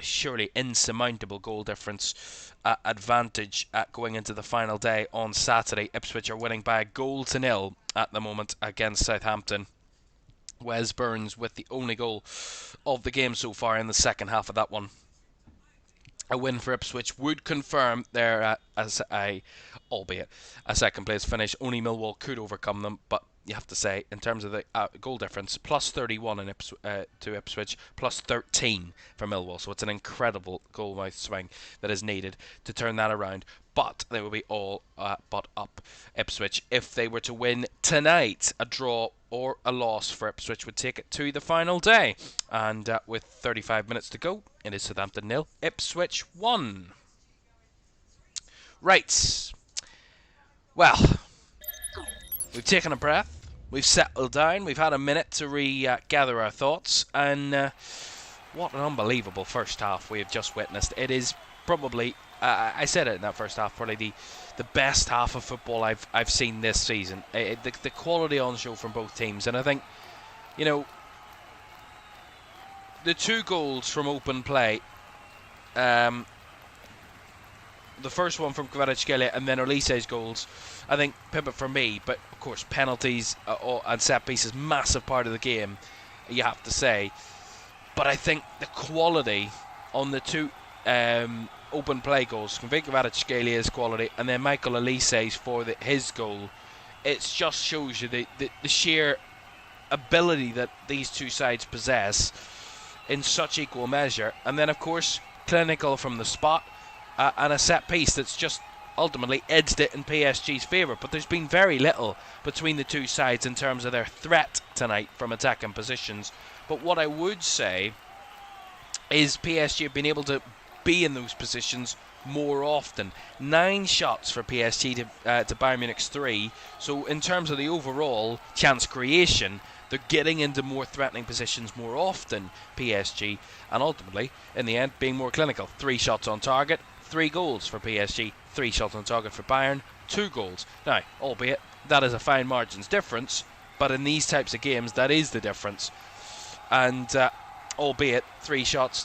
surely insurmountable goal difference advantage going into the final day on Saturday. Ipswich are winning by a 1-0 at the moment against Southampton. Wes Burns with the only goal of the game so far in the second half of that one. A win for Ipswich would confirm their, albeit a second place finish. Only Millwall could overcome them, but you have to say, in terms of the goal difference, plus 31 to Ipswich, plus 13 for Millwall. So it's an incredible goal-mouth swing that is needed to turn that around. But they will be all but up Ipswich if they were to win tonight. A draw or a loss for Ipswich would take it to the final day. And with 35 minutes to go, it is Southampton 0, Ipswich 1. Right. Well, we've taken a breath. We've settled down. We've had a minute to regather our thoughts. And what an unbelievable first half we have just witnessed. It is probably, I said it in that first half, probably the best half of football I've seen this season. The quality on show from both teams. And I think, you know, the 2 goals from open play, the first one from Kvaratskhelia and then Olise's goals, I think pivot for me. But of course, penalties and set pieces, massive part of the game, you have to say. But I think the quality on the 2 open play goals, Kvaratskelia's quality and then Michael Olise's for his goal, it just shows you the sheer ability that these 2 sides possess in such equal measure. And then of course, clinical from the spot, and a set piece that's just ultimately edged it in PSG's favour. But there's been very little between the 2 sides in terms of their threat tonight from attacking positions. But what I would say is PSG have been able to be in those positions more often. 9 shots for PSG to Bayern Munich's 3. So in terms of the overall chance creation, they're getting into more threatening positions more often, PSG, and ultimately, in the end, being more clinical. 3 shots on target, 3 goals for PSG, 3 shots on target for Bayern, 2 goals. Now, albeit, that is a fine margins difference, but in these types of games, that is the difference. And albeit 3 shots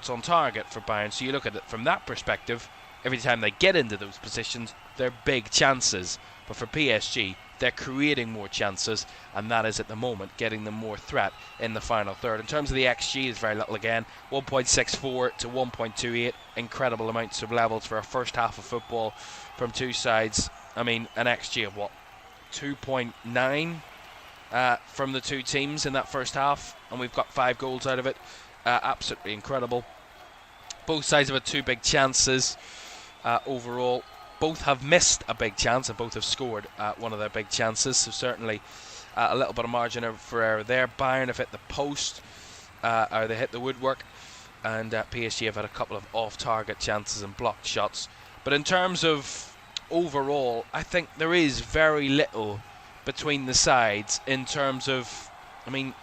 on target for Bayern. So you look at it from that perspective, every time they get into those positions, they're big chances. But for PSG, they're creating more chances, and that is at the moment getting them more threat in the final third. In terms of the XG, is very little again, 1.64 to 1.28, incredible amounts of levels for a first half of football from 2 sides. I mean, an XG of 2.9 from the 2 teams in that first half, and we've got 5 goals out of it. Absolutely incredible. Both sides have had 2 big chances overall. Both have missed a big chance, and both have scored one of their big chances. So certainly a little bit of margin for error there. Bayern have hit the post, or they hit the woodwork, and PSG have had a couple of off-target chances and blocked shots. But in terms of overall, I think there is very little between the sides in terms of, I mean,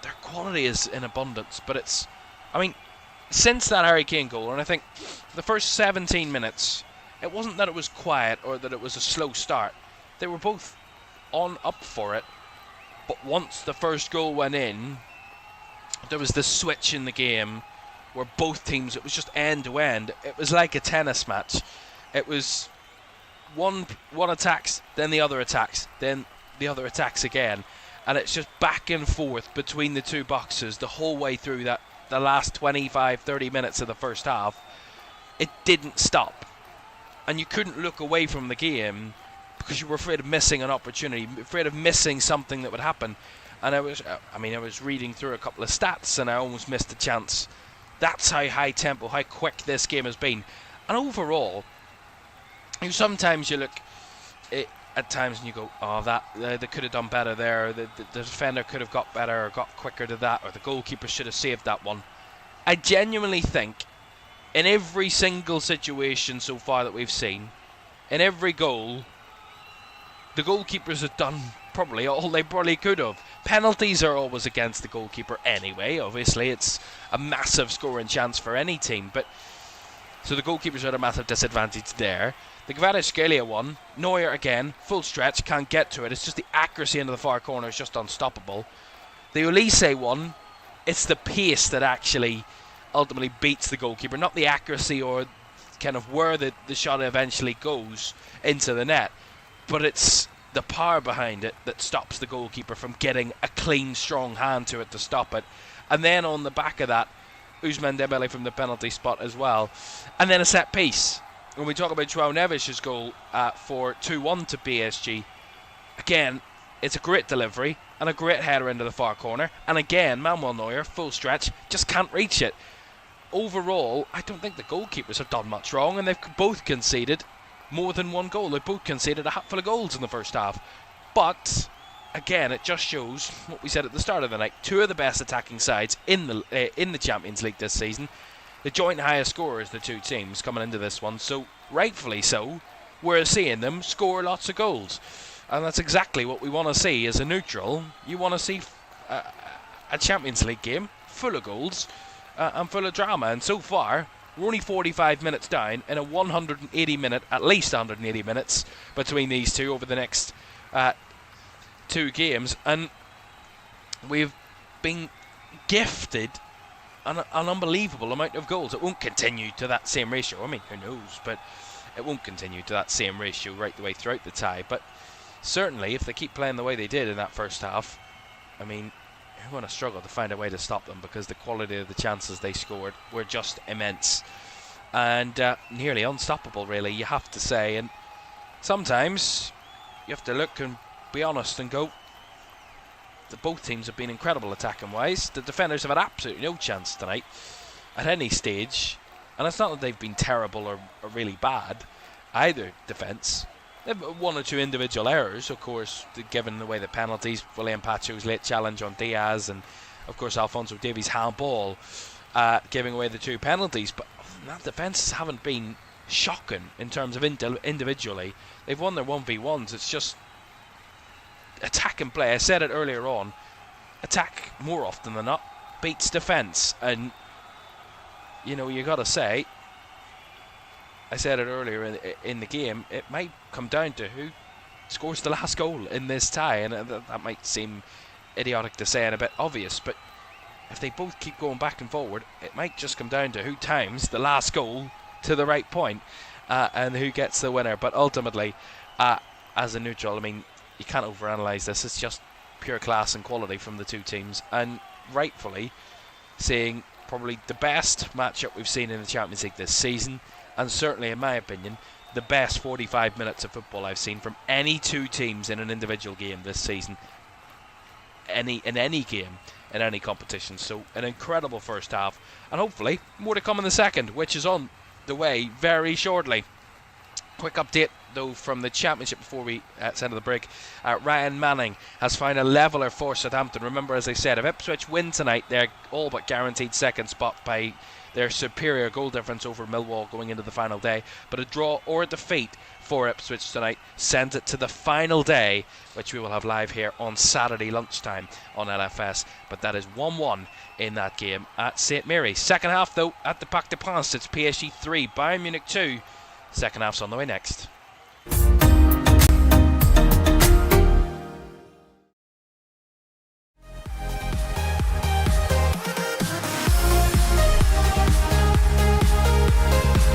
their quality is in abundance, but it's, I mean, since that Harry Kane goal, and I think the first 17 minutes, it wasn't that it was quiet or that it was a slow start. They were both up for it, but once the first goal went in, there was this switch in the game where both teams, it was just end to end. It was like a tennis match. It was one attacks, then the other attacks, then the other attacks again, and it's just back and forth between the 2 boxes the whole way through the last 25-30 minutes of the first half. It didn't stop, and you couldn't look away from the game because you were afraid of missing an opportunity, afraid of missing something that would happen. And I was reading through a couple of stats and I almost missed a chance. That's how high tempo, how quick this game has been. And overall, sometimes you look at times and you go, oh, they could have done better there, the defender could have got better or got quicker to that, or the goalkeeper should have saved that one. I genuinely think in every single situation so far that we've seen, in every goal, the goalkeepers have done probably all they probably could have. Penalties are always against the goalkeeper anyway. Obviously, it's a massive scoring chance for any team, but so the goalkeepers are at a massive disadvantage there. The Kvaratskhelia one, Neuer again, full stretch, can't get to it. It's just the accuracy into the far corner is just unstoppable. The Olise one, it's the pace that actually ultimately beats the goalkeeper, not the accuracy or kind of where the shot eventually goes into the net, but it's the power behind it that stops the goalkeeper from getting a clean, strong hand to it to stop it. And then on the back of that, Ousmane Dembele from the penalty spot as well. And then a set piece. When we talk about João Neves' goal for 2-1 to PSG, again, it's a great delivery and a great header into the far corner. And again, Manuel Neuer, full stretch, just can't reach it. Overall, I don't think the goalkeepers have done much wrong, and they've both conceded more than one goal. They both conceded a hatful of goals in the first half. But again, it just shows what we said at the start of the night. Two of the best attacking sides in the Champions League this season. The joint highest scorers, the two teams, coming into this one. So, rightfully so, we're seeing them score lots of goals. And that's exactly what we want to see as a neutral. You want to see a Champions League game full of goals and full of drama. And so far, we're only 45 minutes down in a 180 minute, at least 180 minutes between these two over the next two games, and we've been gifted an unbelievable amount of goals. It won't continue to that same ratio. I mean, who knows, but it won't continue to that same ratio right the way throughout the tie. But certainly, if they keep playing the way they did in that first half, I mean, you're going to struggle to find a way to stop them, because the quality of the chances they scored were just immense and nearly unstoppable, really, you have to say. And sometimes you have to look and be honest and go, both teams have been incredible attacking wise. The defenders have had absolutely no chance tonight at any stage, and it's not that they've been terrible or really bad, either defence. They've one or two individual errors, of course, given the way the penalties, William Pacho's late challenge on Diaz, and of course Alphonso Davies' handball, giving away the two penalties. But that defences haven't been shocking in terms of individually. They've won their 1v1s. It's just attack and play. I said it earlier on, attack more often than not beats defence. And you know, you got to say, I said it earlier in the game, it might come down to who scores the last goal in this tie, and that might seem idiotic to say and a bit obvious, but if they both keep going back and forward, it might just come down to who times the last goal to the right point, and who gets the winner. But ultimately, as a neutral, I mean, you can't overanalyze this. It's just pure class and quality from the two teams, and rightfully seeing probably the best matchup we've seen in the Champions League this season, and certainly, in my opinion, the best 45 minutes of football I've seen from any two teams in an individual game this season. In any game, in any competition. So, an incredible first half, and hopefully more to come in the second, which is on the way very shortly. Quick update though from the Championship before we send to the break. Ryan Manning has found a leveller for Southampton. Remember, as I said, if Ipswich win tonight, they're all but guaranteed second spot by their superior goal difference over Millwall going into the final day. But a draw or a defeat for Ipswich tonight sends it to the final day, which we will have live here on Saturday lunchtime on LFS. But that is 1-1 in that game at St Mary's. Second half though at the Parc des Princes, it's PSG 3, Bayern Munich 2. Second half's on the way next.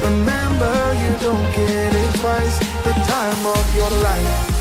Remember, you don't get it twice. The time of your life.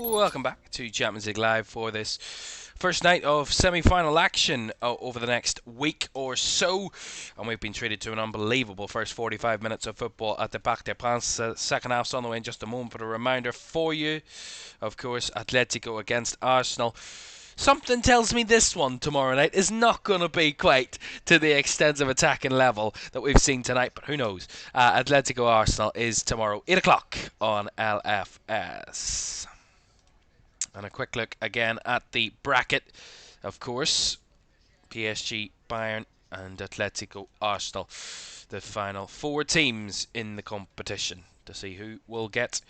Welcome back to Champions League Live for this first night of semi-final action over the next week or so, and we've been treated to an unbelievable first 45 minutes of football at the Parc des Princes. Second half's on the way in just a moment, but a reminder for you, of course, Atletico against Arsenal. Something tells me this one tomorrow night is not going to be quite to the extensive attacking level that we've seen tonight, but who knows. Atletico Arsenal is tomorrow, 8 o'clock on LFS. And a quick look again at the bracket, of course. PSG, Bayern, and Atletico Arsenal. The final 4 teams in the competition to see who will get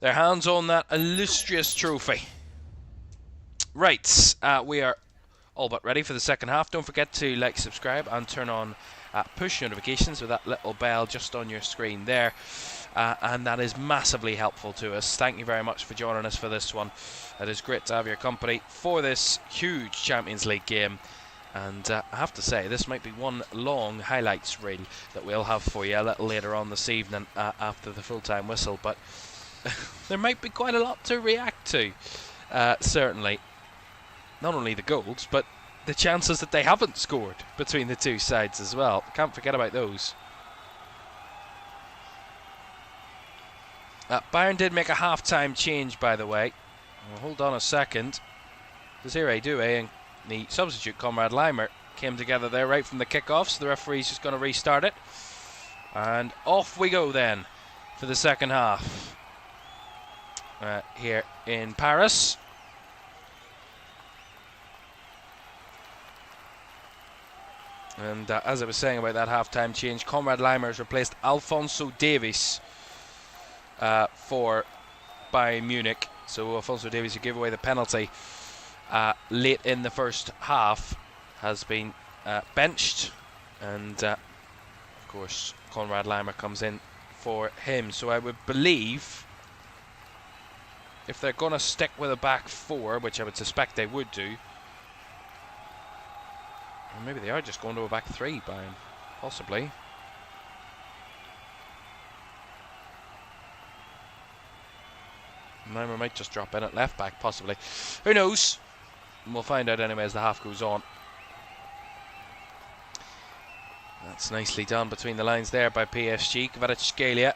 their hands on that illustrious trophy. Right, we are all but ready for the second half. Don't forget to like, subscribe and turn on push notifications with that little bell just on your screen there, and that is massively helpful to us. Thank you very much for joining us for this one. It is great to have your company for this huge Champions League game, and I have to say this might be one long highlights reel that we'll have for you a little later on this evening after the full-time whistle, but there might be quite a lot to react to. Certainly not only the goals, but the chances that they haven't scored between the two sides as well. Can't forget about those. Bayern did make a half-time change, by the way. Well, hold on a second. Desiree Doué and the substitute Conrad Leimer came together there right from the kick-off, so the referee's just going to restart it. And off we go then for the second half. Here in Paris. And as I was saying about that half-time change, Conrad Leimer has replaced Alphonso Davies for Bayern Munich. So Alphonso Davies, who gave away the penalty late in the first half, has been benched. And of course, Conrad Leimer comes in for him. So I would believe, if they're going to stick with a back 4, which I would suspect they would do, or maybe they are just going to a back 3, Bayern, possibly. Leimer might just drop in at left back, possibly. Who knows? And we'll find out anyway as the half goes on. That's nicely done between the lines there by PSG. Kvaratskhelia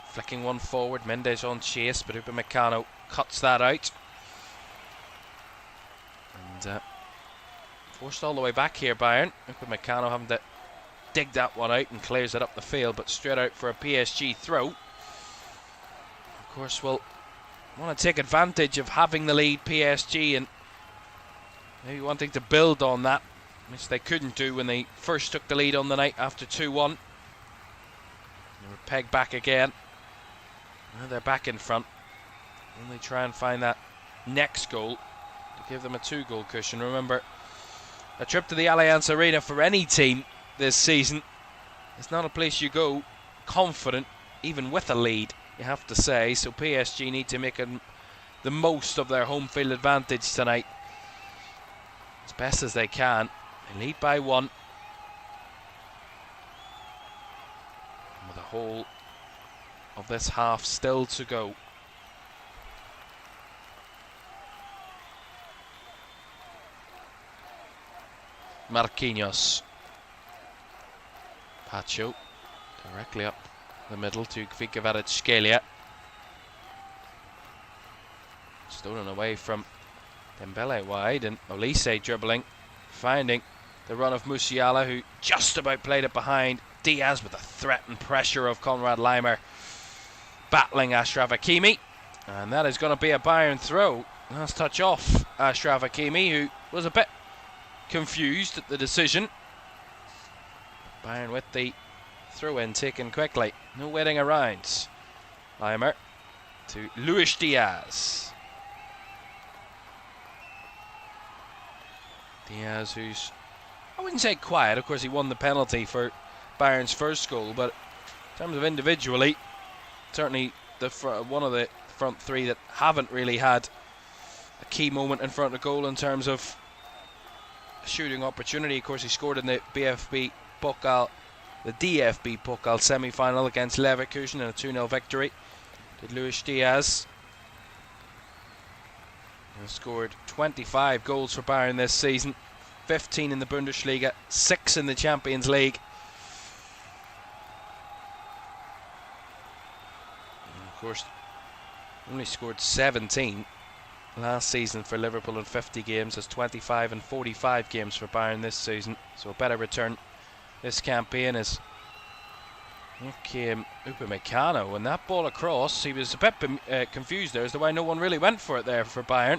flicking one forward. Mendes on chase, but Upamecano cuts that out. And forced all the way back here, Bayern. Upamecano having to dig that one out and clears it up the field, but straight out for a PSG throw. Of course, we'll want to take advantage of having the lead, PSG, and maybe wanting to build on that, which they couldn't do when they first took the lead on the night after 2-1. They were pegged back again. Now they're back in front. And they try and find that next goal to give them a 2-goal cushion. Remember, a trip to the Allianz Arena for any team this season is not a place you go confident, even with a lead, you have to say. So PSG need to make the most of their home field advantage tonight as best as they can. They lead by 1. And with the whole of this half still to go. Marquinhos. Pacho directly up the middle to Kvaratskhelia. Stolen away from Dembele wide, and Olise dribbling, finding the run of Musiala, who just about played it behind Diaz with the threat and pressure of Conrad Leimer battling Achraf Hakimi. And that is going to be a Bayern throw. Last touch off Achraf Hakimi, who was a bit confused at the decision. Bayern with the throw-in taken quickly. No waiting around. Leimer to Luis Diaz. Diaz, who's, I wouldn't say quiet. Of course, he won the penalty for Bayern's first goal, but in terms of individually, certainly one of the front 3 that haven't really had a key moment in front of goal in terms of shooting opportunity. Of course, he scored in the DFB Pokal semi-final against Leverkusen in a 2-0 victory. Did Luis Diaz. He scored 25 goals for Bayern this season, 15 in the Bundesliga, 6 in the Champions League. And of course, only scored 17 last season for Liverpool in 50 games. Has 25 and 45 games for Bayern this season, so a better return this campaign. As here came Upamecano, and that ball across, he was a bit confused there as to why no one really went for it there for Bayern.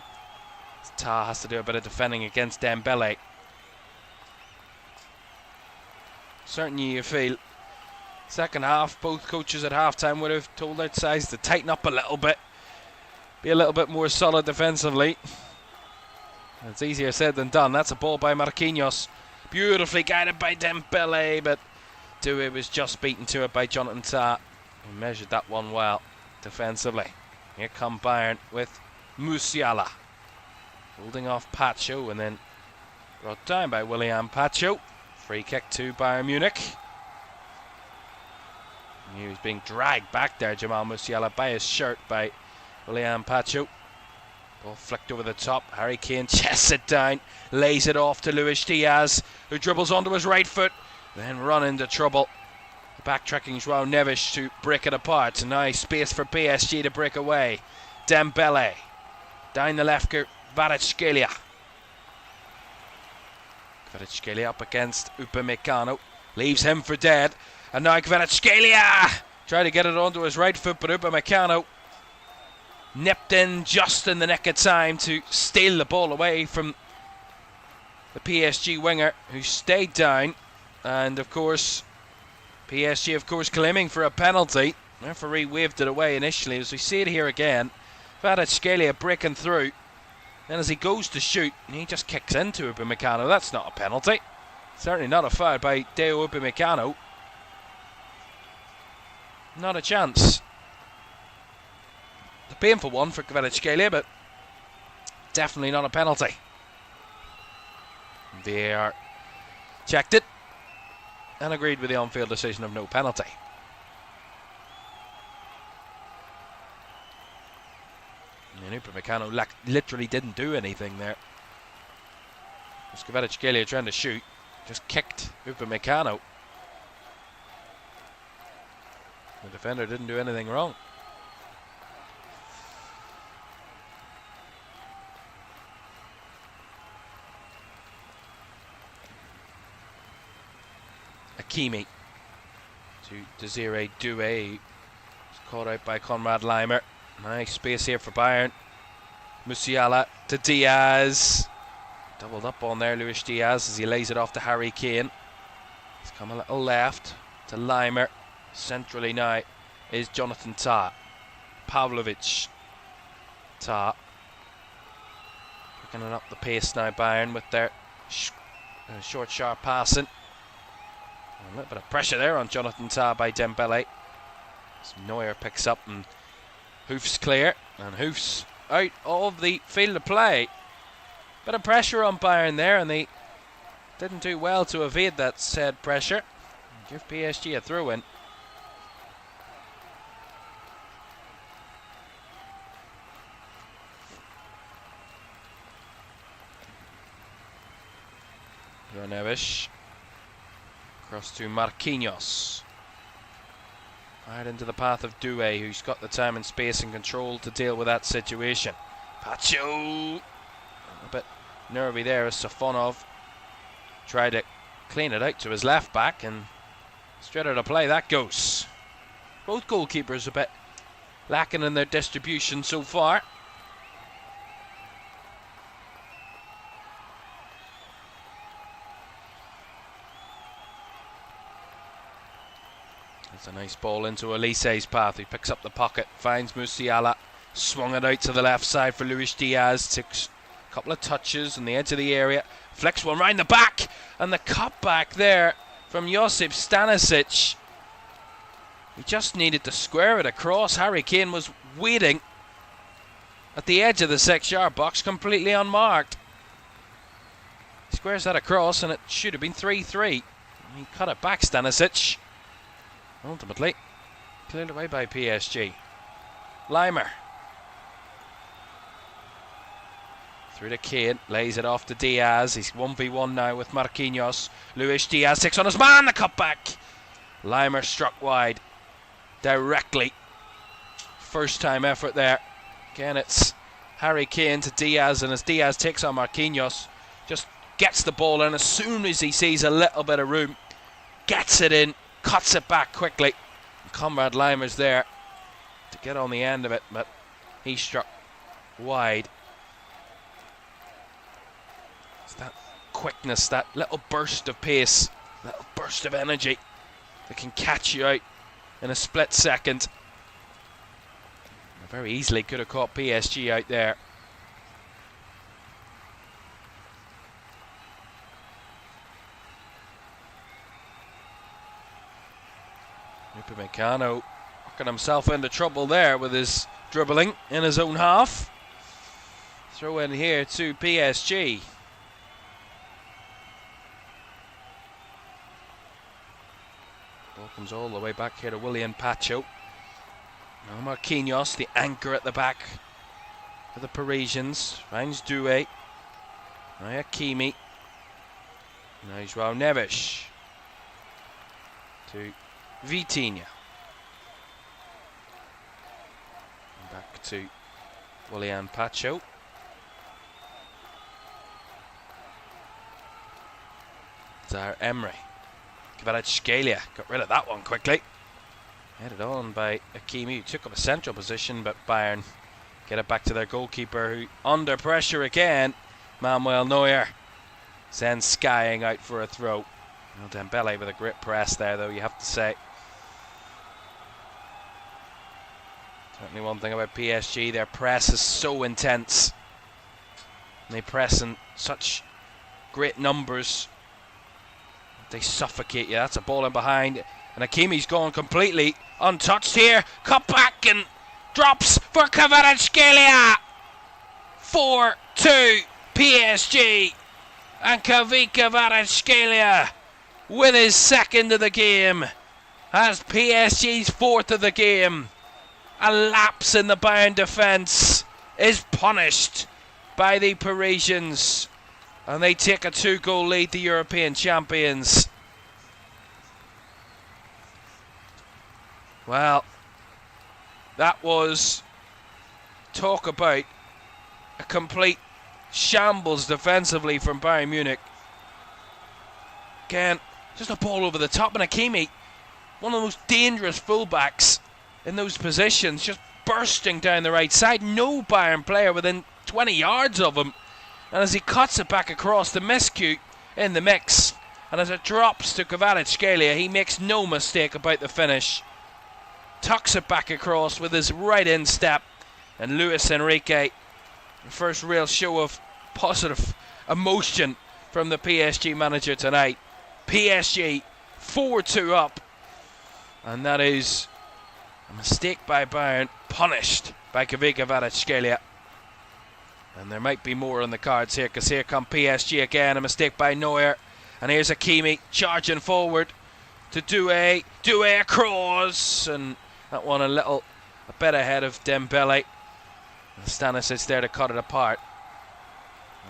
Ta has to do a bit of defending against Dembele. Certainly you feel. Second half, both coaches at half-time would have told their sides to tighten up a little bit. Be a little bit more solid defensively. It's easier said than done. That's a ball by Marquinhos. Beautifully guided by Dembele, but Doué was just beaten to it by Jonathan Tah. He measured that one well defensively. Here come Bayern with Musiala. Holding off Pacho and then brought down by William Pacho. Free kick to Bayern Munich. He was being dragged back there, Jamal Musiala, by his shirt by William Pacho. Ball flicked over the top. Harry Kane chests it down, lays it off to Luis Diaz, who dribbles onto his right foot, then run into trouble. Backtracking Joao Neves to break it apart. Nice space for PSG to break away. Dembele down the left, Kvaratskhelia. Kvaratskhelia up against Upamecano, leaves him for dead, and now Kvaratskhelia tried to get it onto his right foot, but Upamecano nipped in just in the nick of time to steal the ball away from the PSG winger, who stayed down. And of course PSG claiming for a penalty. The referee waved it away initially. As we see it here again, Kvaratskhelia breaking through, then as he goes to shoot, he just kicks into Upamecano. That's not a penalty. Certainly not a foul by Deo Upamecano. Not a chance. The painful one for Kvaratskhelia, but definitely not a penalty. VAR checked it and agreed with the on-field decision of no penalty. And Upamecano literally didn't do anything there. It was Kvaratskhelia trying to shoot, just kicked Upamecano. The defender didn't do anything wrong. Hakimi to Desiree Doué, caught out by Konrad Laimer. Nice space here for Bayern. Musiala to Diaz, doubled up on there Luis Diaz as he lays it off to Harry Kane. He's come a little left to Laimer. Centrally now is Jonathan Tah. Pavlovic. Tah picking it up the pace now, Bayern, with their short sharp passing. A little bit of pressure there on Jonathan Tah by Dembele. As Neuer picks up and hoofs clear, and hoofs out of the field of play. Bit of pressure on Bayern there, and they didn't do well to evade that said pressure. Give PSG a throw in. Neves across to Marquinhos. Right into the path of Doué, who's got the time and space and control to deal with that situation. Pacho, a bit nervy there as Safonov tried to clean it out to his left back, and straight out of play that goes. Both goalkeepers a bit lacking in their distribution so far. It's a nice ball into Elise's path. He picks up the pocket, finds Musiala, swung it out to the left side for Luis Diaz. Takes a couple of touches on the edge of the area, flicks one round the back, and the cutback there from Josip Stanisic. He just needed to square it across. Harry Kane was waiting at the edge of the 6-yard box, completely unmarked. He squares that across, and it should have been 3-3. He cut it back, Stanisic. Ultimately cleared away by PSG. Laimer through to Kane, lays it off to Diaz. He's 1v1 now with Marquinhos. Luis Diaz takes on his man, the cutback. Laimer struck wide directly. First time effort there. Again, it's Harry Kane to Diaz, and as Diaz takes on Marquinhos, just gets the ball in as soon as he sees a little bit of room, gets it in, cuts it back quickly. And Konrad Laimer's there to get on the end of it, but he struck wide. It's that quickness, that little burst of pace little burst of energy that can catch you out in a split second. Very easily could have caught PSG out there. Upamecano working himself into trouble there with his dribbling in his own half. Throw in here to PSG. Ball comes all the way back here to William Pacho. Now Marquinhos, the anchor at the back for the Parisians. Finds Doué. Now Hakimi. Now João Neves. To Vitinha. And back to William Pacho. Zaire Emery. Kvaratskhelia got rid of that one quickly. Headed on by Hakimi, who took up a central position, but Bayern get it back to their goalkeeper, who under pressure again. Manuel Neuer sends skying out for a throw. Well, Dembele with a great press there, though, you have to say. Certainly one thing about PSG, their press is so intense. And they press in such great numbers. They suffocate you. That's a ball in behind. And Hakimi's gone completely untouched here. Cut back and drops for Kvaratskhelia. 4-2 PSG. And Kvaratskhelia with his second of the game has PSG's fourth of the game. A lapse in the Bayern defence is punished by the Parisians. And they take a 2-goal lead, the European champions. Well, that was, talk about a complete shambles defensively from Bayern Munich. Again, just a ball over the top, and Hakimi, one of the most dangerous fullbacks in those positions, just bursting down the right side. No Bayern player within 20 yards of him. And as he cuts it back across, the miscue in the mix. And as it drops to Kvaratskhelia, he makes no mistake about the finish. Tucks it back across with his right instep. And Luis Enrique, the first real show of positive emotion from the PSG manager tonight. PSG 4-2 up. And that is a mistake by Bayern, punished by Kvaratskhelia. And there might be more on the cards here, because here come PSG again. A mistake by Neuer. And here's Hakimi charging forward to Doué. Doué across. And that one a bit ahead of Dembele. And Stanisic there to cut it apart.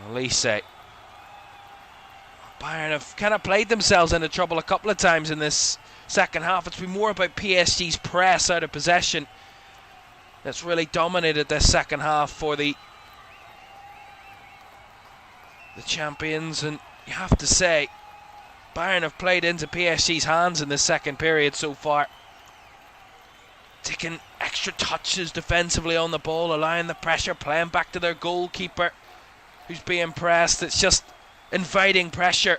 Elise. Bayern have kind of played themselves into trouble a couple of times in this second half. It's been more about PSG's press out of possession that's really dominated this second half for the champions. And you have to say, Bayern have played into PSG's hands in the second period so far, taking extra touches defensively on the ball, allowing the pressure, playing back to their goalkeeper who's being pressed. It's just inviting pressure.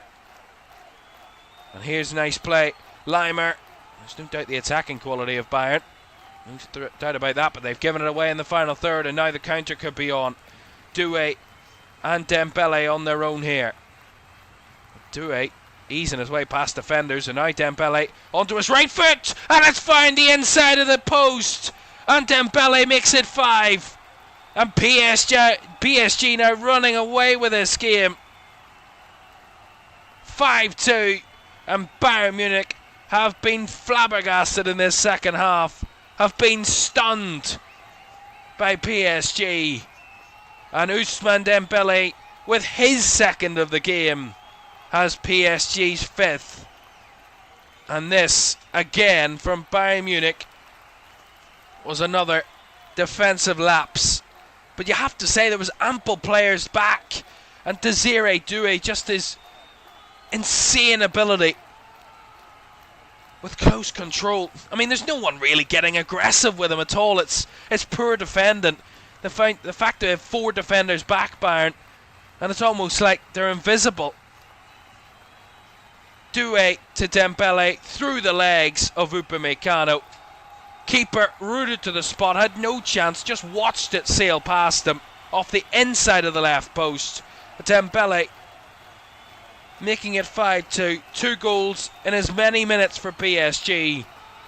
And here's a nice play. Leimer. There's no doubt the attacking quality of Bayern, no doubt about that, but they've given it away in the final third, and now the counter could be on. Doué and Dembele on their own here. Doué easing his way past defenders, and now Dembele onto his right foot, and it's found the inside of the post, and Dembele makes it 5. And PSG now running away with this game. 5-2, and Bayern Munich have been flabbergasted in this second half, have been stunned by PSG. And Ousmane Dembele, with his second of the game, has PSG's 5th. And this, again, from Bayern Munich, was another defensive lapse. But you have to say there was ample players back. And Desiree Doué, just his insane ability with close control. I mean, there's no one really getting aggressive with him at all. It's poor defending. The fact they have 4 defenders back, Bayern, and it's almost like they're invisible. Doué to Dembele through the legs of Upamecano. Keeper rooted to the spot, had no chance, just watched it sail past him off the inside of the left post. Dembele making it 5-2. 2 goals in as many minutes for PSG,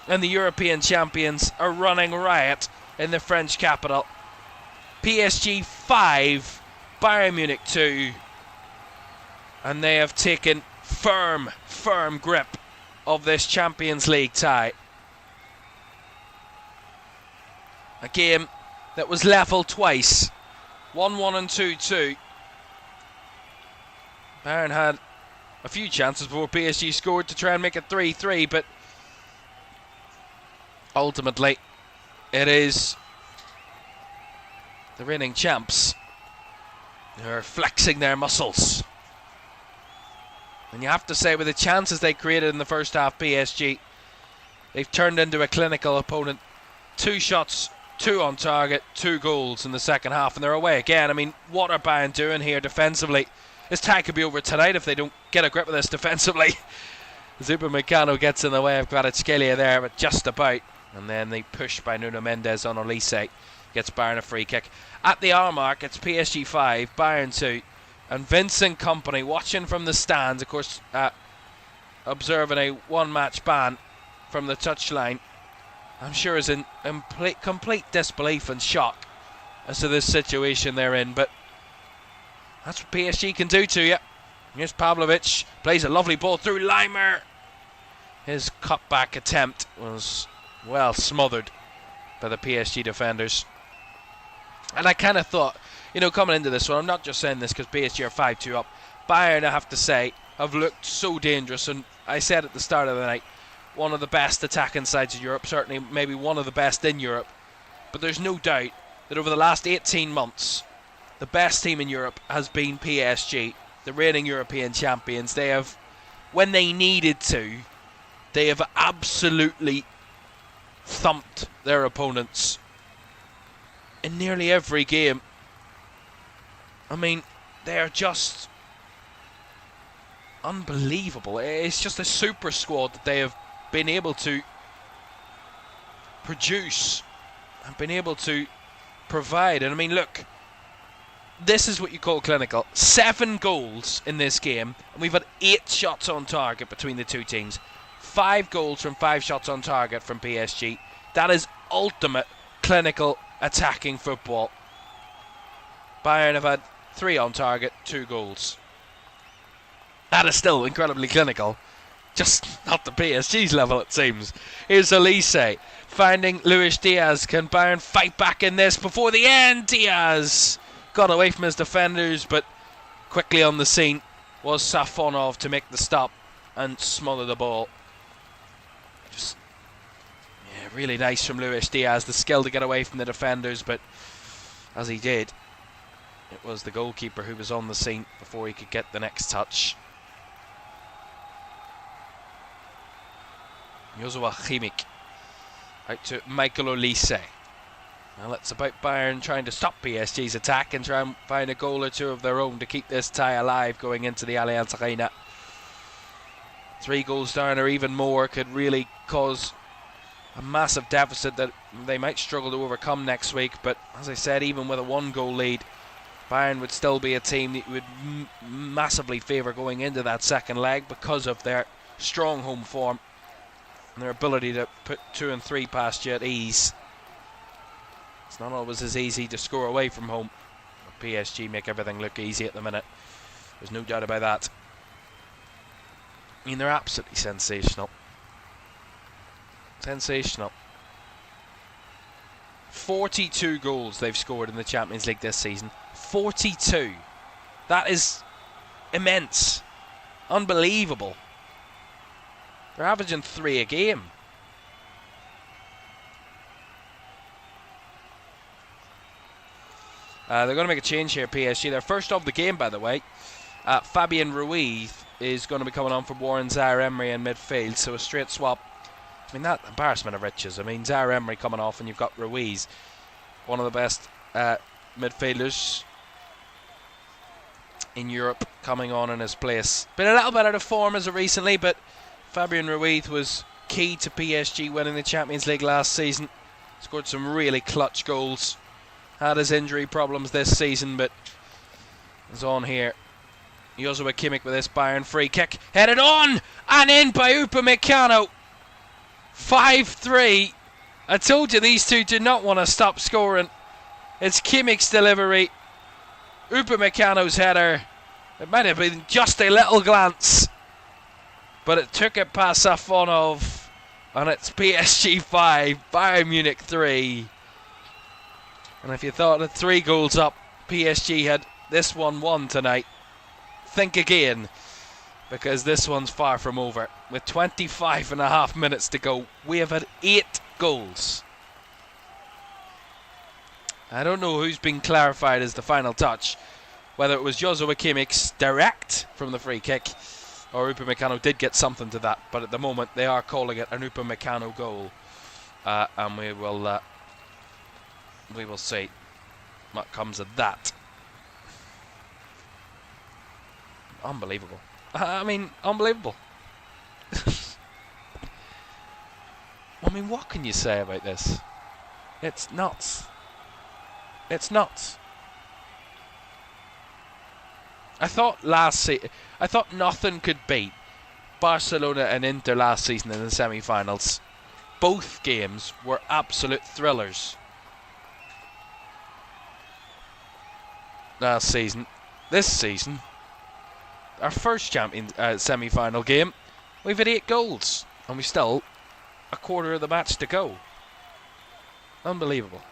and the European champions are running riot in the French capital. PSG 5, Bayern Munich 2, and they have taken firm grip of this Champions League tie. A game that was level twice, 1-1 and 2-2. Bayern had a few chances before PSG scored to try and make it 3-3, but ultimately it is the reigning champs who are flexing their muscles. And you have to say, with the chances they created in the first half, PSG, they've turned into a clinical opponent. 2 shots, 2 on target, 2 goals in the second half, and they're away again. I mean, what are Bayern doing here defensively? This tie could be over tonight if they don't get a grip of this defensively. Upamecano gets in the way of Kvaratskhelia there, but just about. And then the push by Nuno Mendes on Olise gets Bayern a free kick. At the hour mark, it's PSG 5, Bayern 2. And Vincent Kompany watching from the stands, of course, observing a one-match ban from the touchline. I'm sure is in complete disbelief and shock as to this situation they're in, but that's what PSG can do to you. Here's Pavlovic, plays a lovely ball through Leimer. His cutback attempt was well smothered by the PSG defenders. And I kind of thought, coming into this one, I'm not just saying this because PSG are 5-2 up. Bayern, I have to say, have looked so dangerous, and I said at the start of the night, one of the best attacking sides in Europe, certainly maybe one of the best in Europe. But there's no doubt that over the last 18 months, the best team in Europe has been PSG, the reigning European champions. They have, when they needed to, they have absolutely thumped their opponents in nearly every game. I mean, they are just unbelievable. It's just a super squad that they have been able to produce and been able to provide. And I mean, look, this is what you call clinical. 7 goals in this game, and we've had 8 shots on target between the two teams. 5 goals from 5 shots on target from PSG. That is ultimate clinical attacking football. Bayern have had 3 on target, 2 goals. That is still incredibly clinical. Just not the PSG's level, it seems. Here's Olise finding Luis Diaz. Can Bayern fight back in this before the end? Diaz got away from his defenders, but quickly on the scene was Safonov to make the stop and smother the ball. Just, really nice from Luis Diaz. The skill to get away from the defenders, but as he did, it was the goalkeeper who was on the scene before he could get the next touch. Joshua Kimmich out to Michael Olise. Well, it's about Bayern trying to stop PSG's attack and try and find a goal or 2 of their own to keep this tie alive going into the Allianz Arena. 3 goals down or even more could really cause a massive deficit that they might struggle to overcome next week. But as I said, even with a 1-goal lead, Bayern would still be a team that would massively favour going into that second leg because of their strong home form and their ability to put 2 and 3 past you at ease. It's not always as easy to score away from home. But PSG make everything look easy at the minute. There's no doubt about that. I mean, they're absolutely sensational. Sensational. 42 goals they've scored in the Champions League this season. 42. That is immense. Unbelievable. They're averaging 3 a game. They're going to make a change here, PSG. They're first of the game, by the way. Fabian Ruiz is going to be coming on for Warren Zaire-Emery in midfield, so a straight swap. I mean, that embarrassment of riches. I mean, Zaire-Emery coming off and you've got Ruiz, one of the best midfielders in Europe coming on in his place. Been a little bit out of form as of recently, but Fabian Ruiz was key to PSG winning the Champions League last season. Scored some really clutch goals. Had his injury problems this season, but is on here. Joshua Kimmich with this Bayern free kick. Headed on and in by Upamecano. 5-3. I told you these two did not want to stop scoring. It's Kimmich's delivery. Upamecano's header. It might have been just a little glance, but it took it past Safonov, and it's PSG 5, Bayern Munich 3. And if you thought at 3 goals up, PSG had this one won tonight, think again, because this one's far from over. With 25.5 minutes to go, we have had 8 goals. I don't know who's been clarified as the final touch, whether it was Joshua Kimmich's direct from the free kick or Upamecano did get something to that, but at the moment they are calling it an Upamecano goal, and we will see what comes of that. Unbelievable. I mean, unbelievable. I mean, what can you say about this? It's nuts. It's nuts. I thought nothing could beat Barcelona and Inter last season in the semi-finals. Both games were absolute thrillers. Last season, this season, our first semi-final game, we've had 8 goals, and we still a quarter of the match to go. Unbelievable.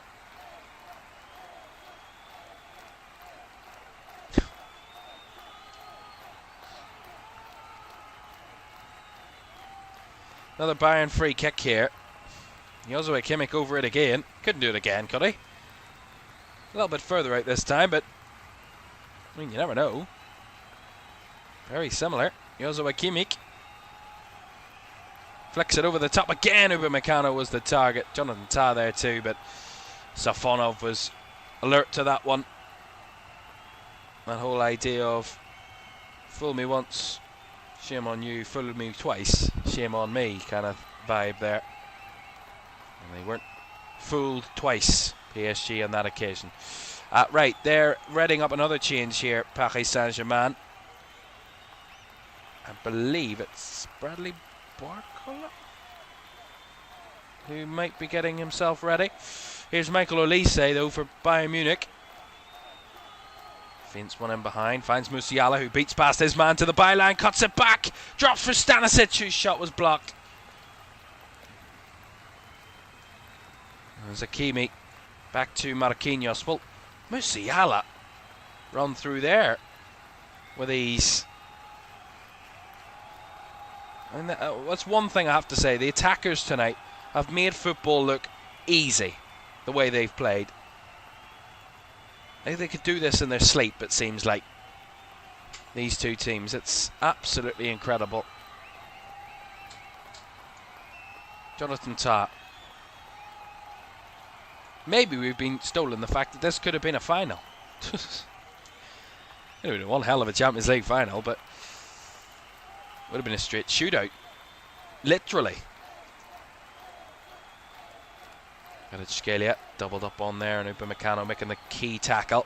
Another Bayern free kick here. Joshua Kimmich over it again. Couldn't do it again, could he? A little bit further out this time, but I mean, you never know. Very similar. Joshua Kimmich flicks it over the top again. Upamecano was the target. Jonathan Tah there too, but Safonov was alert to that one. That whole idea of fool me once, shame on you, fool me twice, shame on me kind of vibe there. And they weren't fooled twice, PSG, on that occasion. Right, they're readying up another change here, Paris Saint-Germain. I believe it's Bradley Barcola who might be getting himself ready. Here's Michael Olise though for Bayern Munich. Feints one in behind, finds Musiala who beats past his man to the byline, cuts it back, drops for Stanisic whose shot was blocked. There's Hakimi, back to Marquinhos. Well, Musiala run through there with ease. And that's one thing I have to say, the attackers tonight have made football look easy, the way they've played. I think they could do this in their sleep, it seems like. These two teams, it's absolutely incredible. Jonathan Tah. Maybe we've been stolen the fact that this could have been a final. It would have been one hell of a Champions League final, but would have been a straight shootout. Literally. Kvaratskhelia doubled up on there, and Upamecano making the key tackle.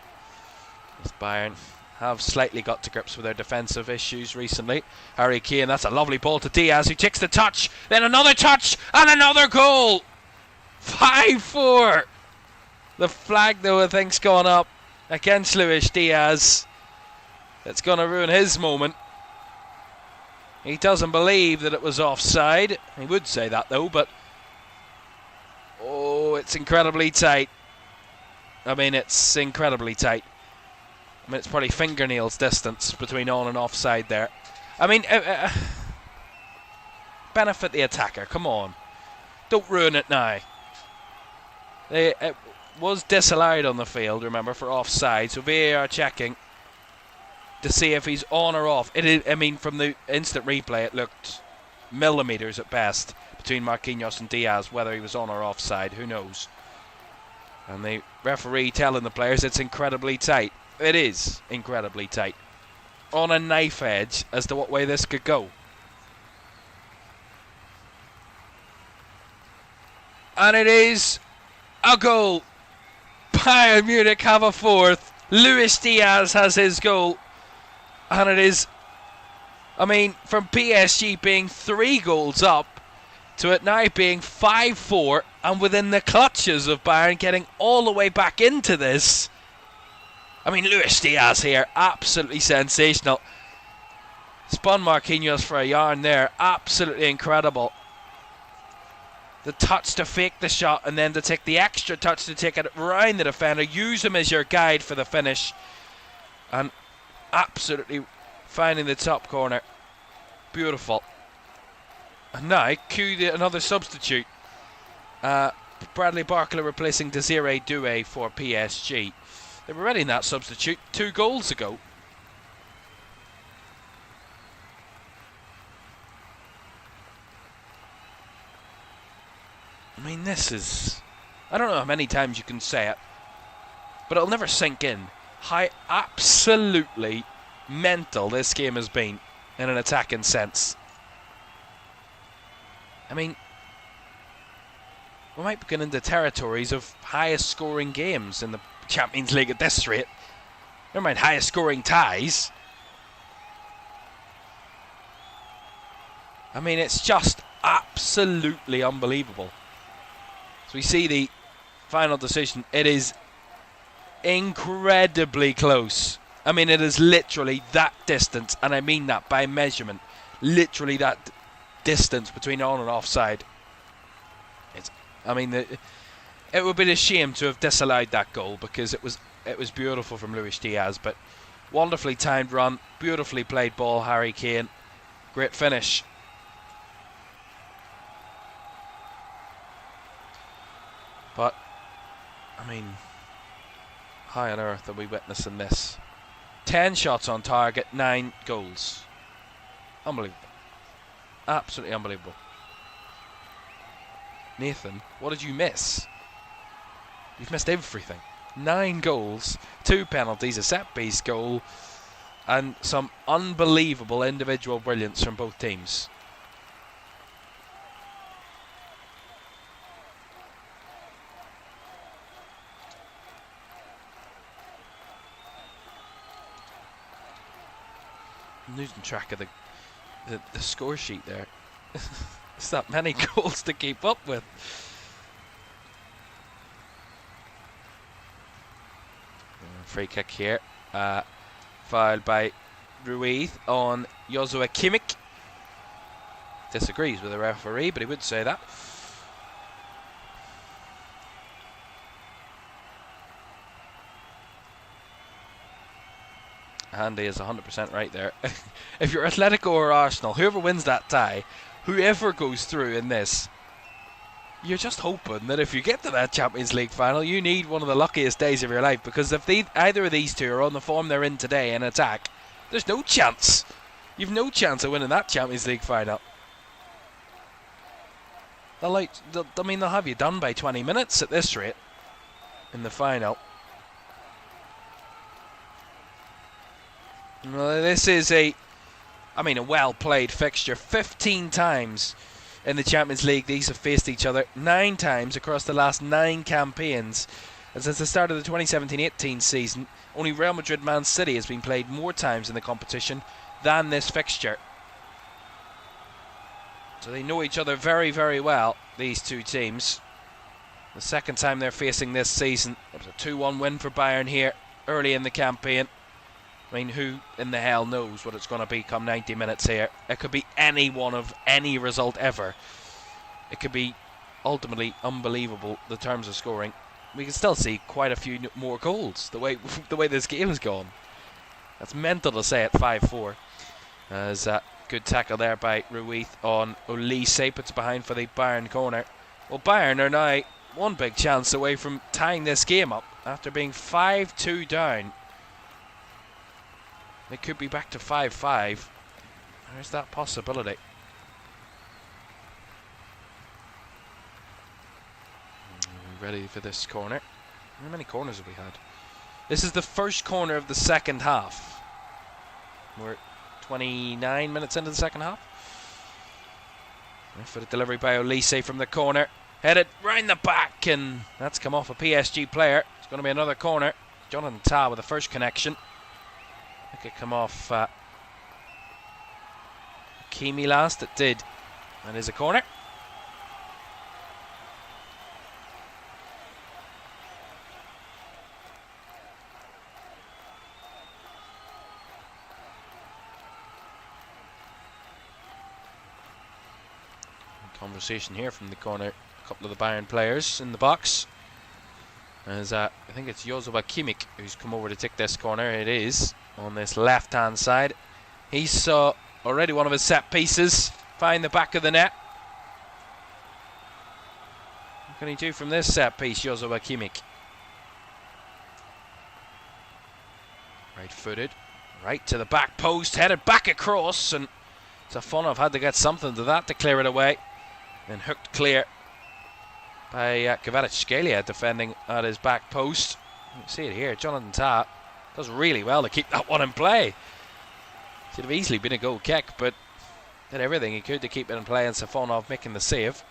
As Bayern have slightly got to grips with their defensive issues recently. Harry Kane, that's a lovely ball to Diaz, who takes the touch, then another touch, and another goal! 5-4! The flag, though, I think's gone up against Luis Diaz. It's going to ruin his moment. He doesn't believe that it was offside. He would say that, though, but oh, it's incredibly tight. I mean, it's incredibly tight. I mean, it's probably fingernails distance between on and offside there. I mean, benefit the attacker, come on. Don't ruin it now. It was disallowed on the field, remember, for offside, so VAR checking to see if he's on or off. I mean, from the instant replay, it looked millimetres at best between Marquinhos and Diaz, whether he was on or offside, who knows. And the referee telling the players it's incredibly tight. It is incredibly tight. on a knife edge as to what way this could go. And it is a goal. Bayern Munich have a fourth. Luis Diaz has his goal. And it is, I mean, from PSG being 3 goals up to it now being 5-4 and within the clutches of Bayern getting all the way back into this. I mean, Luis Diaz here, absolutely sensational. Spun Marquinhos for a yarn there, absolutely incredible. The touch to fake the shot and then to take the extra touch to take it around the defender. Use him as your guide for the finish. And absolutely finding the top corner. Beautiful. And now, another substitute. Bradley Barcola replacing Desiree Doué for PSG. They were ready in that substitute 2 goals ago. I mean, this is... I don't know how many times you can say it, but it'll never sink in how absolutely mental this game has been in an attacking sense. I mean, we might be getting into territories of highest scoring games in the Champions League at this rate. Never mind highest scoring ties. I mean, it's just absolutely unbelievable. So we see the final decision. It is incredibly close. I mean, it is literally that distance, and I mean that by measurement. Literally that distance between on and offside. I mean, it would be a shame to have disallowed that goal because it was beautiful from Luis Diaz, but wonderfully timed run, beautifully played ball, Harry Kane, great finish. But, I mean, how on earth are we witnessing this? 10 shots on target, 9 goals. Unbelievable. Absolutely unbelievable. Nathan, what did you miss? You've missed everything. 9 goals, 2 penalties, a set-piece goal, and some unbelievable individual brilliance from both teams. I'm losing track of the score sheet there. It's that many goals to keep up with. Free kick here. Fouled by Ruiz on Joshua Kimmich. Disagrees with the referee, but he would say that. Andy is 100% right there. If you're Atletico or Arsenal, whoever wins that tie, whoever goes through in this, you're just hoping that if you get to that Champions League final, you need one of the luckiest days of your life, because if either of these two are on the form they're in today in attack, there's no chance. You've no chance of winning that Champions League final. They'll have you done by 20 minutes at this rate in the final. Well, this is a well-played fixture. 15 times in the Champions League these have faced each other. 9 times across the last 9 campaigns. And since the start of the 2017-18 season, only Real Madrid Man City has been played more times in the competition than this fixture. So they know each other very, very well, these two teams. The second time they're facing this season. It was a 2-1 win for Bayern here early in the campaign. I mean, who in the hell knows what it's going to be come 90 minutes here? It could be any one of any result ever. It could be ultimately unbelievable, the terms of scoring. We can still see quite a few more goals, the way this game has gone. That's mental to say at 5-4. As a good tackle there by Ruiz on Olise, puts behind for the Bayern corner. Well, Bayern are now one big chance away from tying this game up after being 5-2 down. They could be back to 5-5. There's that possibility. Ready for this corner. How many corners have we had? This is the first corner of the second half. We're 29 minutes into the second half. For the delivery by Olise from the corner. Headed round the back, and that's come off a PSG player. It's going to be another corner. Jonathan Tah with the first connection. I think it come off Kimi last. It did. That is a corner. Conversation here from the corner. A couple of the Bayern players in the box. As I think it's Joshua Kimmich who's come over to take this corner. It is on this left hand side. He saw already one of his set pieces find the back of the net. What can he do from this set piece, Joshua Kimmich? Right footed, right to the back post, headed back across, and Safonov had to get something to that to clear it away. Then hooked clear by Kvaratskhelia defending at his back post. You see it here, Jonathan Tah does really well to keep that one in play. Should have easily been a goal kick, but did everything he could to keep it in play, and Safonov making the save.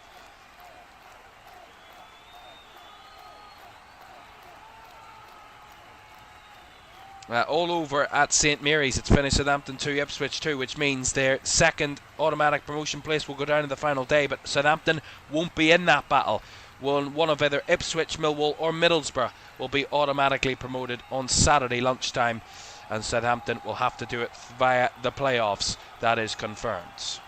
All over at St Mary's. It's finished Southampton 2, Ipswich 2, which means their second automatic promotion place will go down in the final day, but Southampton won't be in that battle. One of either Ipswich, Millwall or Middlesbrough will be automatically promoted on Saturday lunchtime, and Southampton will have to do it via the playoffs. That is confirmed.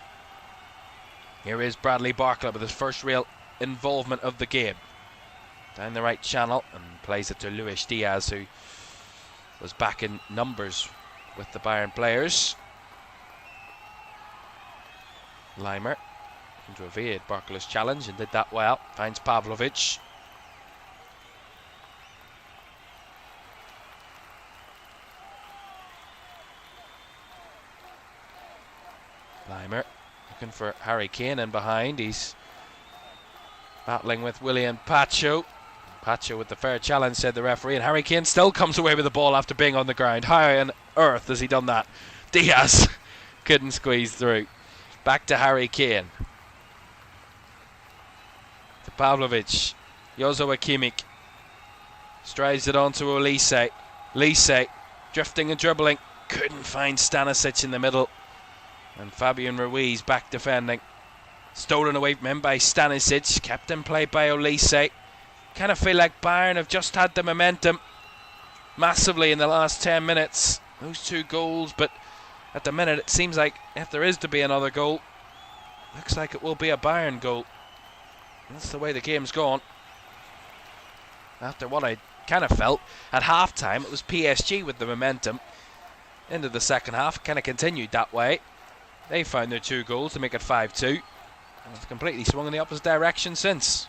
Here is Bradley Barkley with his first real involvement of the game. Down the right channel and plays it to Luis Diaz, who was back in numbers with the Bayern players. Leimer to evade Barkley's challenge and did that well. Finds Pavlovic. Leimer looking for Harry Kane in behind. He's battling with William Pacho. Pacho with the fair challenge, said the referee, and Harry Kane still comes away with the ball after being on the ground. How on earth has he done that? Diaz couldn't squeeze through. Back to Harry Kane. To Pavlovic. Joshua Kimmich strides it on to Olise. Olise drifting and dribbling. Couldn't find Stanisic in the middle. And Fabian Ruiz back defending. Stolen away from him by Stanisic. Kept in play by Olise. Kind of feel like Bayern have just had the momentum massively in the last 10 minutes. Those two goals, but at the minute it seems like if there is to be another goal, looks like it will be a Bayern goal. That's the way the game's gone. After what I kind of felt at half-time, it was PSG with the momentum. Into the second half, kind of continued that way. They found their two goals to make it 5-2. And it's completely swung in the opposite direction since.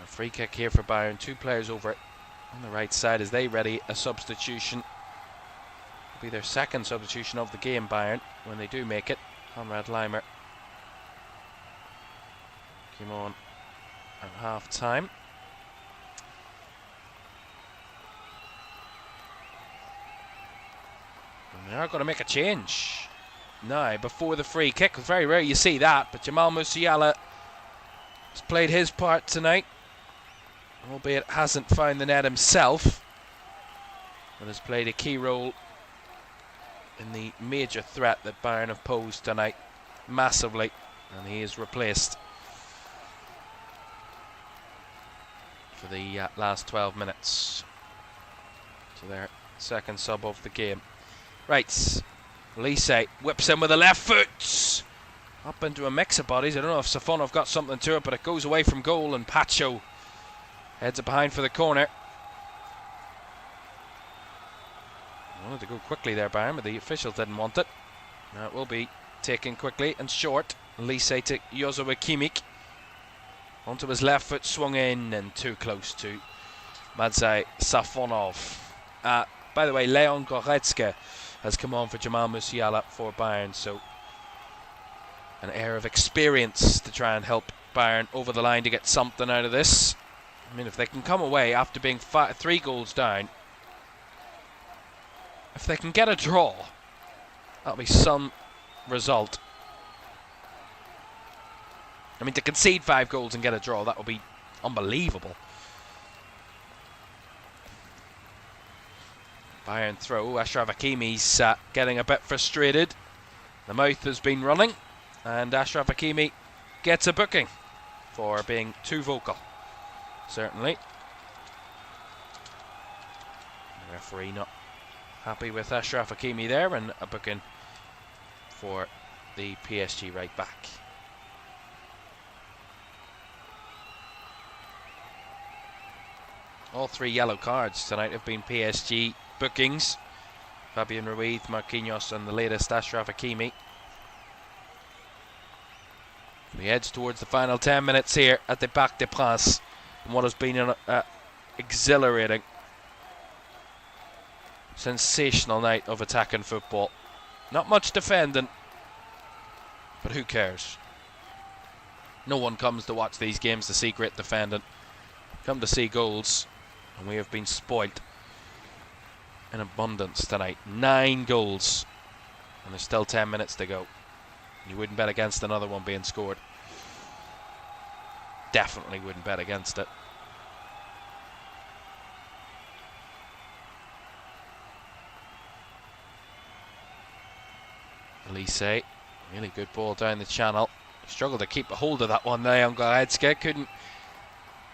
Free kick here for Bayern. Two players over on the right side as they ready a substitution. It'll be their second substitution of the game, Bayern, when they do make it. Konrad Leimer came on at half time. And they are going to make a change now before the free kick. It's very rare you see that, but Jamal Musiala has played his part tonight. Albeit hasn't found the net himself, but has played a key role in the major threat that Bayern have posed tonight, massively, and he is replaced for the last 12 minutes. So their second sub of the game. Right, Olise whips in with the left foot, up into a mix of bodies. I don't know if Safonov got something to it, but it goes away from goal, and Pacho heads it behind for the corner. Wanted to go quickly there, Bayern, but the officials didn't want it. Now it will be taken quickly and short. Olise to Joshua Kimmich. Onto his left foot, swung in and too close to Madzai Safonov. By the way, Leon Goretzka has come on for Jamal Musiala for Bayern, so an air of experience to try and help Bayern over the line to get something out of this. I mean, if they can come away after being 3 goals down, if they can get a draw, that'll be some result. I mean, to concede 5 goals and get a draw, that would be unbelievable. Bayern throw. Ashraf Hakimi's getting a bit frustrated. The mouth has been running, and Ashraf Hakimi gets a booking for being too vocal. Certainly. The referee not happy with Ashraf Hakimi there, and a booking for the PSG right back. All 3 yellow cards tonight have been PSG bookings. Fabian Ruiz, Marquinhos, and the latest Ashraf Hakimi. We head towards the final 10 minutes here at the Parc des Princes, and what has been an exhilarating, sensational night of attacking football. Not much defending, but who cares? No one comes to watch these games to see great defending. Come to see goals, and we have been spoilt in abundance tonight. 9 goals, and there's still 10 minutes to go. You wouldn't bet against another one being scored. Definitely wouldn't bet against it. Elise, really good ball down the channel. Struggled to keep a hold of that one there on Goretzka. Couldn't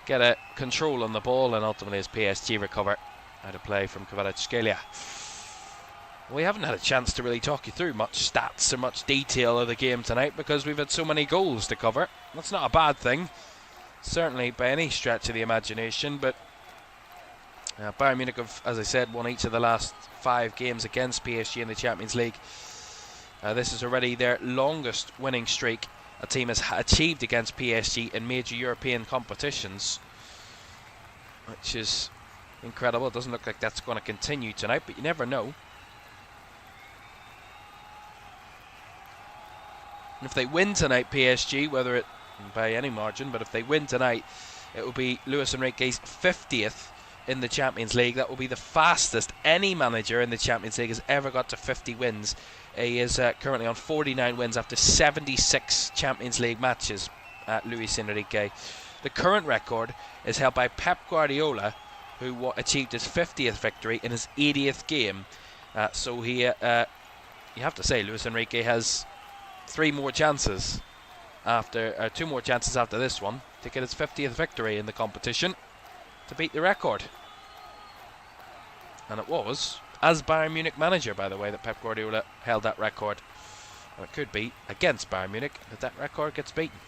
get a control on the ball, and ultimately as PSG recover out of play from Kvaratskhelia. We haven't had a chance to really talk you through much stats or much detail of the game tonight because we've had so many goals to cover. That's not a bad thing, certainly by any stretch of the imagination, but Bayern Munich have, as I said, won each of the last 5 games against PSG in the Champions League. This is already their longest winning streak a team has achieved against PSG in major European competitions, which is incredible. It doesn't look like that's going to continue tonight, but you never know. And if they win tonight, PSG, whether it by any margin, but if they win tonight, it will be Luis Enrique's 50th in the Champions League. That will be the fastest any manager in the Champions League has ever got to 50 wins. He is currently on 49 wins after 76 Champions League matches, Luis Enrique. The current record is held by Pep Guardiola, who achieved his 50th victory in his 80th game. So he, you have to say, Luis Enrique has 3 more chances after 2 more chances after this one to get his 50th victory in the competition to beat the record. And it was as Bayern Munich manager, by the way, that Pep Guardiola held that record. And it could be against Bayern Munich that record gets beaten.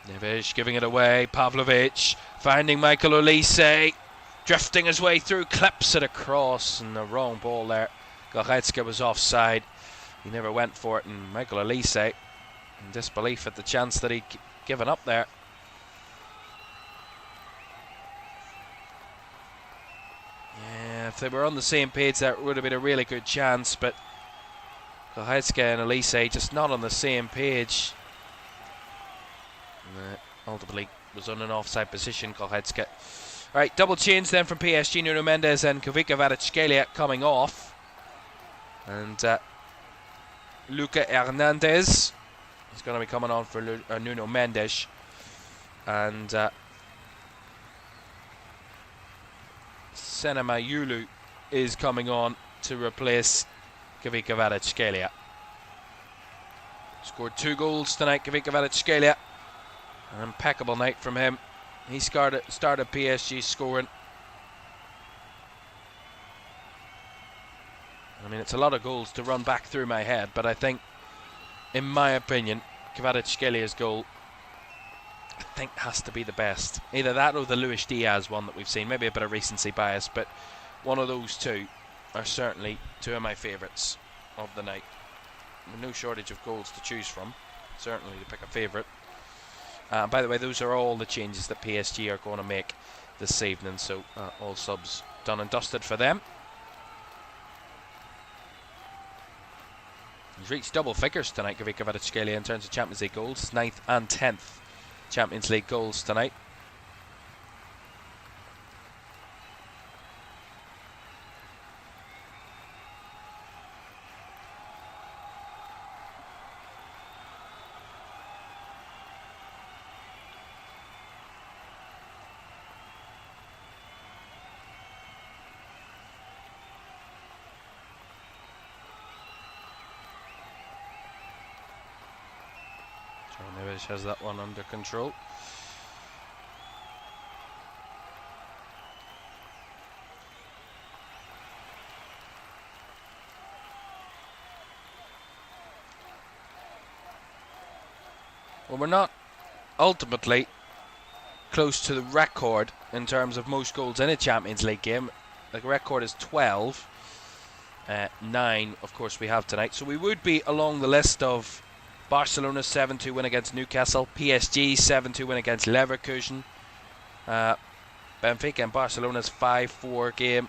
Neves giving it away. Pavlovic finding Michael Olise, drifting his way through, clips it across, and the wrong ball there. Goretzka was offside. He never went for it, and Michael Olise, in disbelief at the chance that he'd given up there. Yeah, if they were on the same page, that would have been a really good chance, but Goretzka and Olise just not on the same page. And, ultimately was on an offside position, Goretzka. Alright, double change then from PSG. Nuno Mendes and Kvaratskhelia coming off. And Luca Hernandez is going to be coming on for Nuno Mendes. And Senemayulu is coming on to replace Kvaratskhelia. Scored 2 goals tonight, Kvaratskhelia. An impeccable night from him. He started PSG scoring. I mean, it's a lot of goals to run back through my head, but I think, in my opinion, Kvaratskelia's goal, I think, has to be the best. Either that or the Luis Diaz one that we've seen. Maybe a bit of recency bias, but one of those 2 are certainly 2 of my favourites of the night. No shortage of goals to choose from, certainly to pick a favourite. By the way, those are all the changes that PSG are going to make this evening, so all subs done and dusted for them. He's reached double figures tonight, Caoimhan in terms of Champions League goals, 9th and 10th Champions League goals tonight. Neves has that one under control. Well, we're not ultimately close to the record in terms of most goals in a Champions League game. The record is 12. 9, of course, we have tonight. So we would be along the list of Barcelona's 7-2 win against Newcastle, PSG's 7-2 win against Leverkusen, Benfica and Barcelona's 5-4 game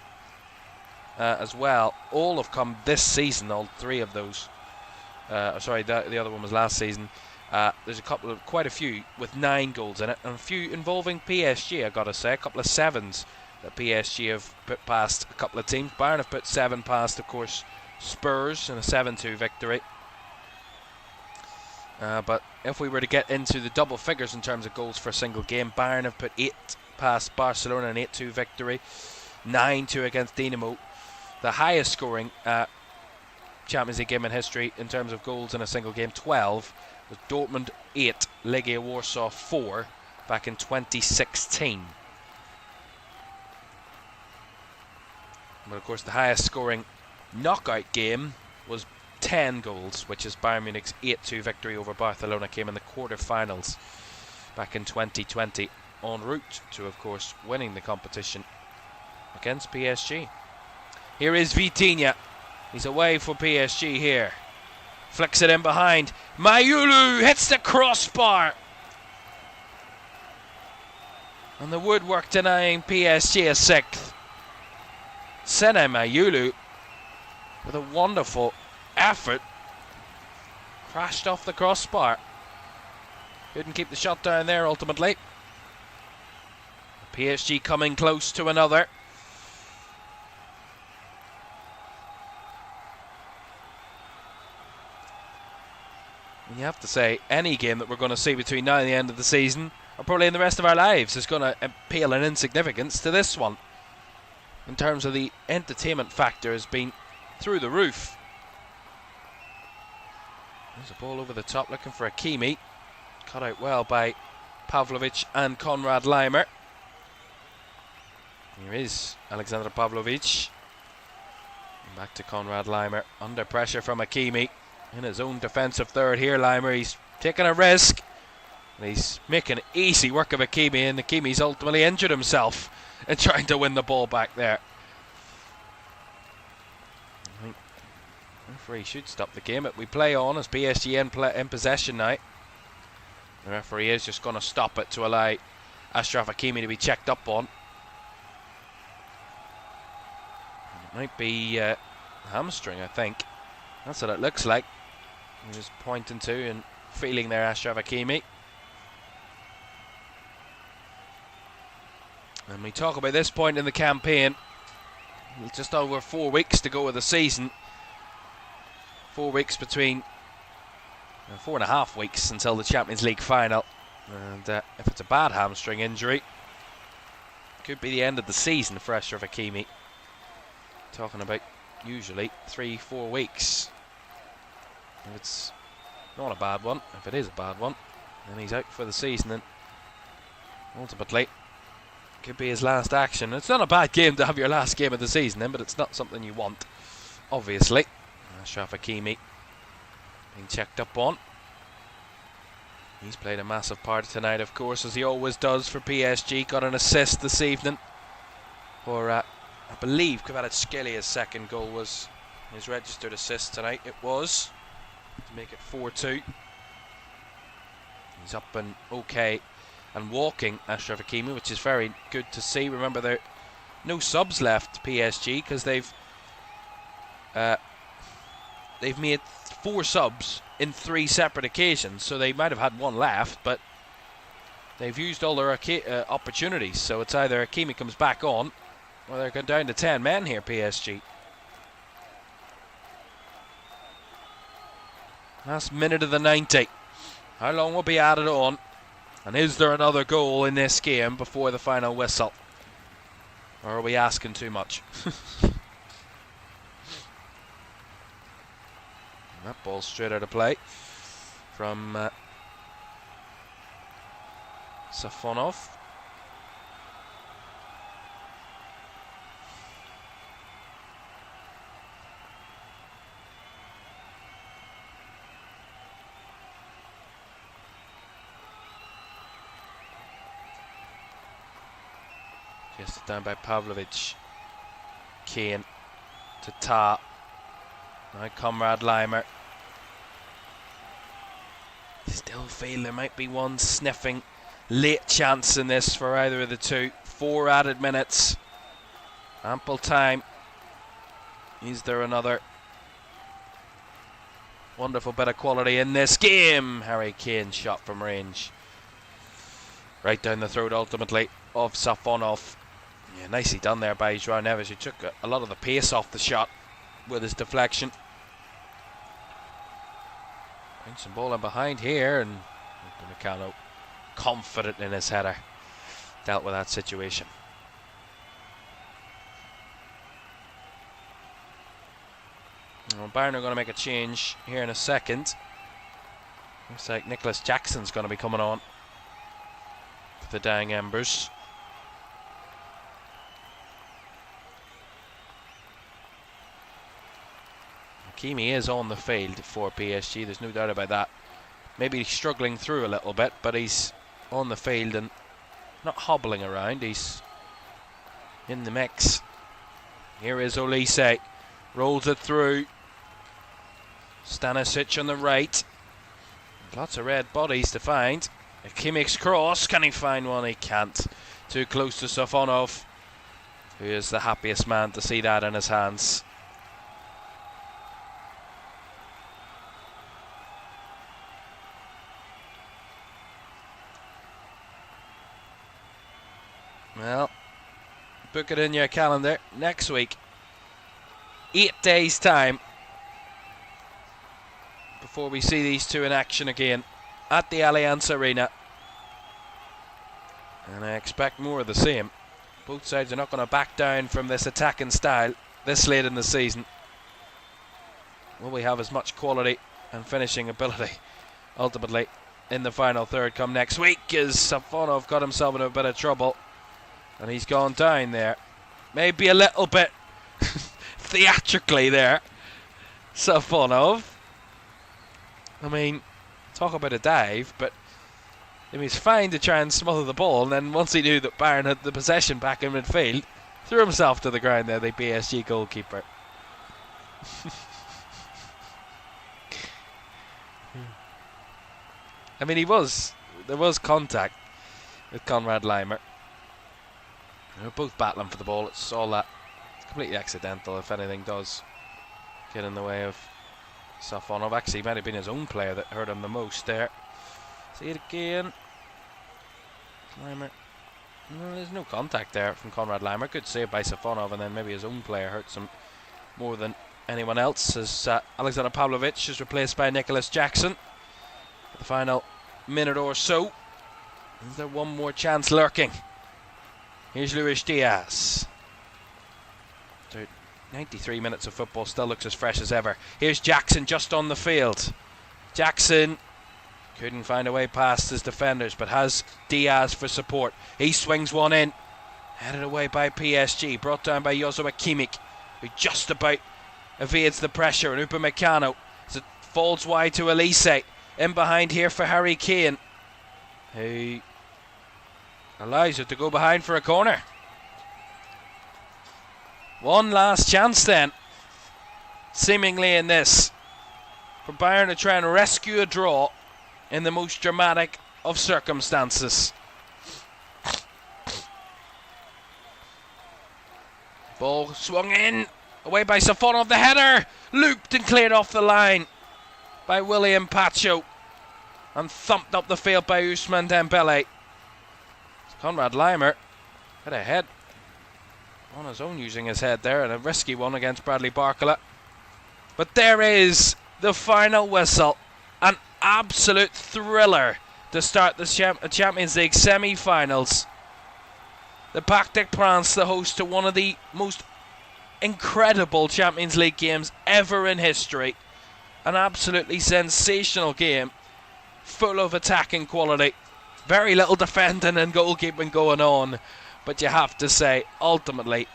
as well. All have come this season, all three of those. Sorry, the other one was last season. There's quite a few with 9 goals in it, and a few involving PSG, I gotta say. A couple of 7s that PSG have put past a couple of teams. Bayern have put 7 past, of course, Spurs in a 7-2 victory. But if we were to get into the double figures in terms of goals for a single game, Bayern have put 8 past Barcelona, an 8-2 victory, 9-2 against Dinamo. The highest scoring Champions League game in history in terms of goals in a single game, 12, was Dortmund 8, Legia Warsaw 4 back in 2016. But of course the highest scoring knockout game was 10 goals, which is Bayern Munich's 8-2 victory over Barcelona, came in the quarter-finals back in 2020, en route to, of course, winning the competition against PSG. Here is Vitinha. He's away for PSG here. Flicks it in behind. Mayulu hits the crossbar. And the woodwork denying PSG a 6th. Sene Mayulu with a wonderful effort, crashed off the crossbar. Couldn't keep the shot down there ultimately. PSG coming close to another. And you have to say, any game that we're going to see between now and the end of the season, or probably in the rest of our lives, is going to pale in insignificance to this one. In terms of the entertainment factor, has been through the roof. There's a ball over the top looking for Hakimi. Cut out well by Pavlovic and Konrad Laimer. Here is Alexander Pavlovic. Back to Konrad Laimer. Under pressure from Hakimi. In his own defensive third here, Laimer. He's taking a risk. And he's making easy work of Hakimi. And Hakimi's ultimately injured himself in trying to win the ball back there. The referee should stop the game, but we play on as PSG in possession now. The referee is just going to stop it to allow Achraf Hakimi to be checked up on. It might be hamstring, I think. That's what it looks like. He was pointing to and feeling there, Achraf Hakimi. And we talk about this point in the campaign. Just over 4 weeks to go of the season. 4 weeks between 4.5 weeks until the Champions League final, and if it's a bad hamstring injury, it could be the end of the season for Achraf Hakimi. Talking about usually 3-4 weeks. If it's not a bad one, if it is a bad one, then he's out for the season, and ultimately could be his last action. It's not a bad game to have your last game of the season in, but it's not something you want, obviously. Achraf Hakimi being checked up on. He's played a massive part tonight, of course, as he always does for PSG. Got an assist this evening for, I believe, Kvaratskhelia second goal was his registered assist tonight. It was to make it 4-2. He's up and okay and walking, Achraf Hakimi, which is very good to see. Remember, no subs left, PSG, because they've made 4 subs in 3 separate occasions, so they might have had 1 left, but they've used all their opportunities. So it's either Hakimi comes back on, or they're going down to 10 men here, PSG. Last minute of the 90. How long will be added on? And is there another goal in this game before the final whistle? Or are we asking too much? That ball straight out of play from Safonov. Gets it down by Pavlovic. Kane to Ta. Now Comrade Limer. Still feel there might be one sniffing late chance in this for either of the two. 4 added minutes. Ample time. Is there another wonderful bit of quality in this game? Harry Kane shot from range. Right down the throat ultimately of Safonov. Yeah, nicely done there by João Neves, who took a lot of the pace off the shot with his deflection. Brings some ball in behind here, and Upamecano, confident in his header, dealt with that situation. Well, Bayern are going to make a change here in a second. Looks like Nicholas Jackson's going to be coming on for the dying embers. Hakimi is on the field for PSG, there's no doubt about that. Maybe he's struggling through a little bit, but he's on the field and not hobbling around, he's in the mix. Here is Olise, rolls it through. Stanisic on the right. Lots of red bodies to find. Kimmich's cross, can he find one? He can't. Too close to Safonov, who is the happiest man to see that in his hands. Well, book it in your calendar. Next week, 8 days' time before we see these two in action again at the Allianz Arena. And I expect more of the same. Both sides are not going to back down from this attacking style this late in the season. Will we have as much quality and finishing ability ultimately in the final third come next week, as Safonov got himself in a bit of trouble and he's gone down there. Maybe a little bit theatrically there, Safonov. I mean, talk about a dive, but he was fine to try and smother the ball, and then once he knew that Bayern had the possession back in midfield, threw himself to the ground there, the PSG goalkeeper. I mean, there was contact with Conrad Limer. They were both battling for the ball. It's all that. It's completely accidental if anything does get in the way of Safonov. Actually, it might have been his own player that hurt him the most there. See it again. Limer. No, there's no contact there from Conrad Limer. Good save by Safonov, and then maybe his own player hurts him more than anyone else, as Alexander Pavlovic is replaced by Nicholas Jackson. For the final minute or so. Is there one more chance lurking? Here's Luis Diaz. 93 minutes of football, still looks as fresh as ever. Here's Jackson just on the field. Jackson couldn't find a way past his defenders, but has Diaz for support. He swings one in. Headed away by PSG. Brought down by Joshua Kimmich, who just about evades the pressure. And Upamecano, as it falls wide to Olise. In behind here for Harry Kane, who allows it to go behind for a corner. One last chance then, seemingly in this, for Bayern to try and rescue a draw in the most dramatic of circumstances. Ball swung in, away by Safonov, the header, looped and cleared off the line by William Pacho, and thumped up the field by Ousmane Dembele. Conrad Leimer had a head on his own, using his head there, and a risky one against Bradley Barcola. But there is the final whistle, an absolute thriller to start the Champions League semi-finals. The Parc des Princes, the host to one of the most incredible Champions League games ever in history. An absolutely sensational game, full of attacking quality. Very little defending and goalkeeping going on. But you have to say, ultimately,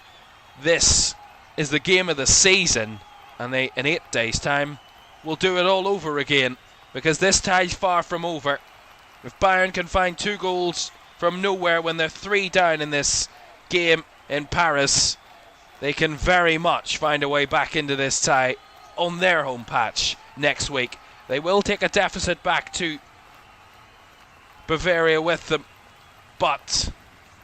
this is the game of the season. And they, in 8 days' time, will do it all over again. Because this tie's far from over. If Bayern can find 2 goals from nowhere when they're 3 down in this game in Paris, they can very much find a way back into this tie on their home patch next week. They will take a deficit back to Bavaria with them, but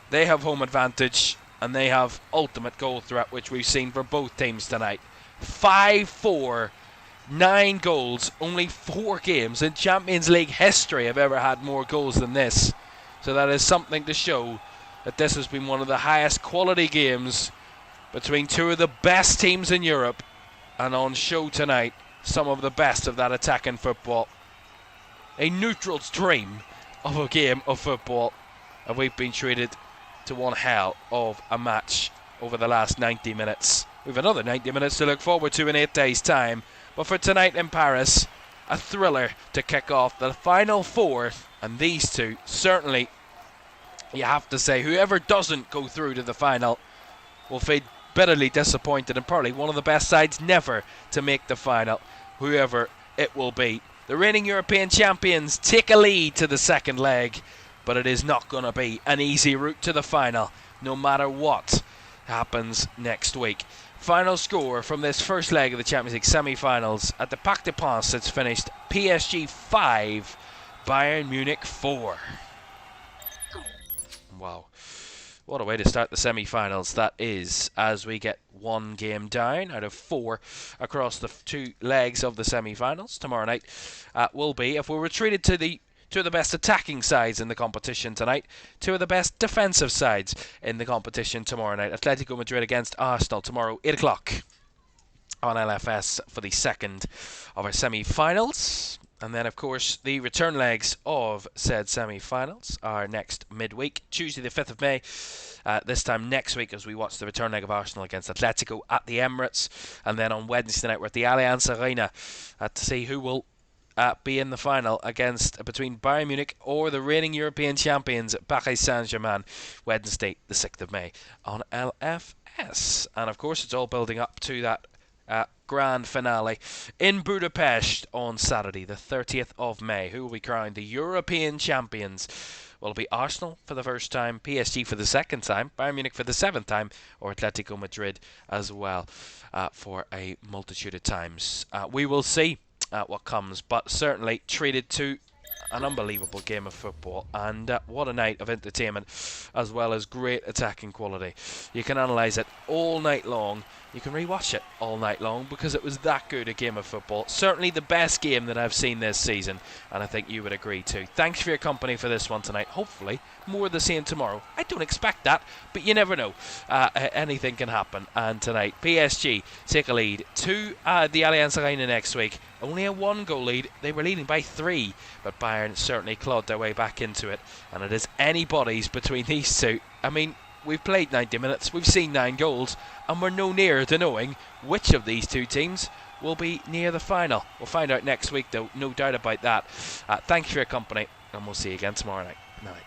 they have home advantage and they have ultimate goal threat, which we've seen for both teams tonight. 5-4, 9 goals. Only 4 games in Champions League history have ever had more goals than this. So that is something to show that this has been one of the highest quality games between 2 of the best teams in Europe, and on show tonight, some of the best of that attacking football. A neutral's dream of a game of football, and we've been treated to one hell of a match over the last 90 minutes. We've another 90 minutes to look forward to in 8 days' time, but for tonight in Paris, a thriller to kick off the final 4, and these 2, certainly, you have to say, whoever doesn't go through to the final will feel bitterly disappointed, and probably one of the best sides never to make the final, whoever it will be. The reigning European champions take a lead to the second leg, but it is not going to be an easy route to the final, no matter what happens next week. Final score from this first leg of the Champions League semi-finals at the Parc des Princes. It's finished PSG 5, Bayern Munich 4. Wow. What a way to start the semi-finals that is, as we get 1 game down out of 4 across the 2 legs of the semi-finals. Tomorrow night will be, if we're retreated to the 2 of the best attacking sides in the competition tonight, 2 of the best defensive sides in the competition tomorrow night. Atletico Madrid against Arsenal tomorrow, 8 o'clock on LFS for the second of our semi-finals. And then, of course, the return legs of said semi-finals are next midweek, Tuesday the 5th of May. This time next week as we watch the return leg of Arsenal against Atletico at the Emirates. And then on Wednesday night we're at the Allianz Arena to see who will be in the final between Bayern Munich or the reigning European champions Paris Saint-Germain, Wednesday the 6th of May on LFS. And of course it's all building up to that grand finale in Budapest on Saturday the 30th of May. Who will be crowned the European champions? Will it be Arsenal for the first time, PSG for the second time, Bayern Munich for the 7th time, or Atletico Madrid as well for a multitude of times? We will see what comes, but certainly treated to an unbelievable game of football, and what a night of entertainment as well as great attacking quality. You can analyse it all night long, you can rewatch it all night long because it was that good a game of football. Certainly the best game that I've seen this season, and I think you would agree too. Thanks for your company for this one tonight. Hopefully more of the same tomorrow. I don't expect that, but you never know. Anything can happen, and tonight PSG take a lead to the Allianz Arena next week. Only a 1-goal lead. They were leading by 3, but Bayern certainly clawed their way back into it, and it is anybody's between these 2. I mean, we've played 90 minutes, we've seen 9 goals, and we're no nearer to knowing which of these 2 teams will be near the final. We'll find out next week though, no doubt about that. Thank you for your company, and we'll see you again tomorrow night. Night.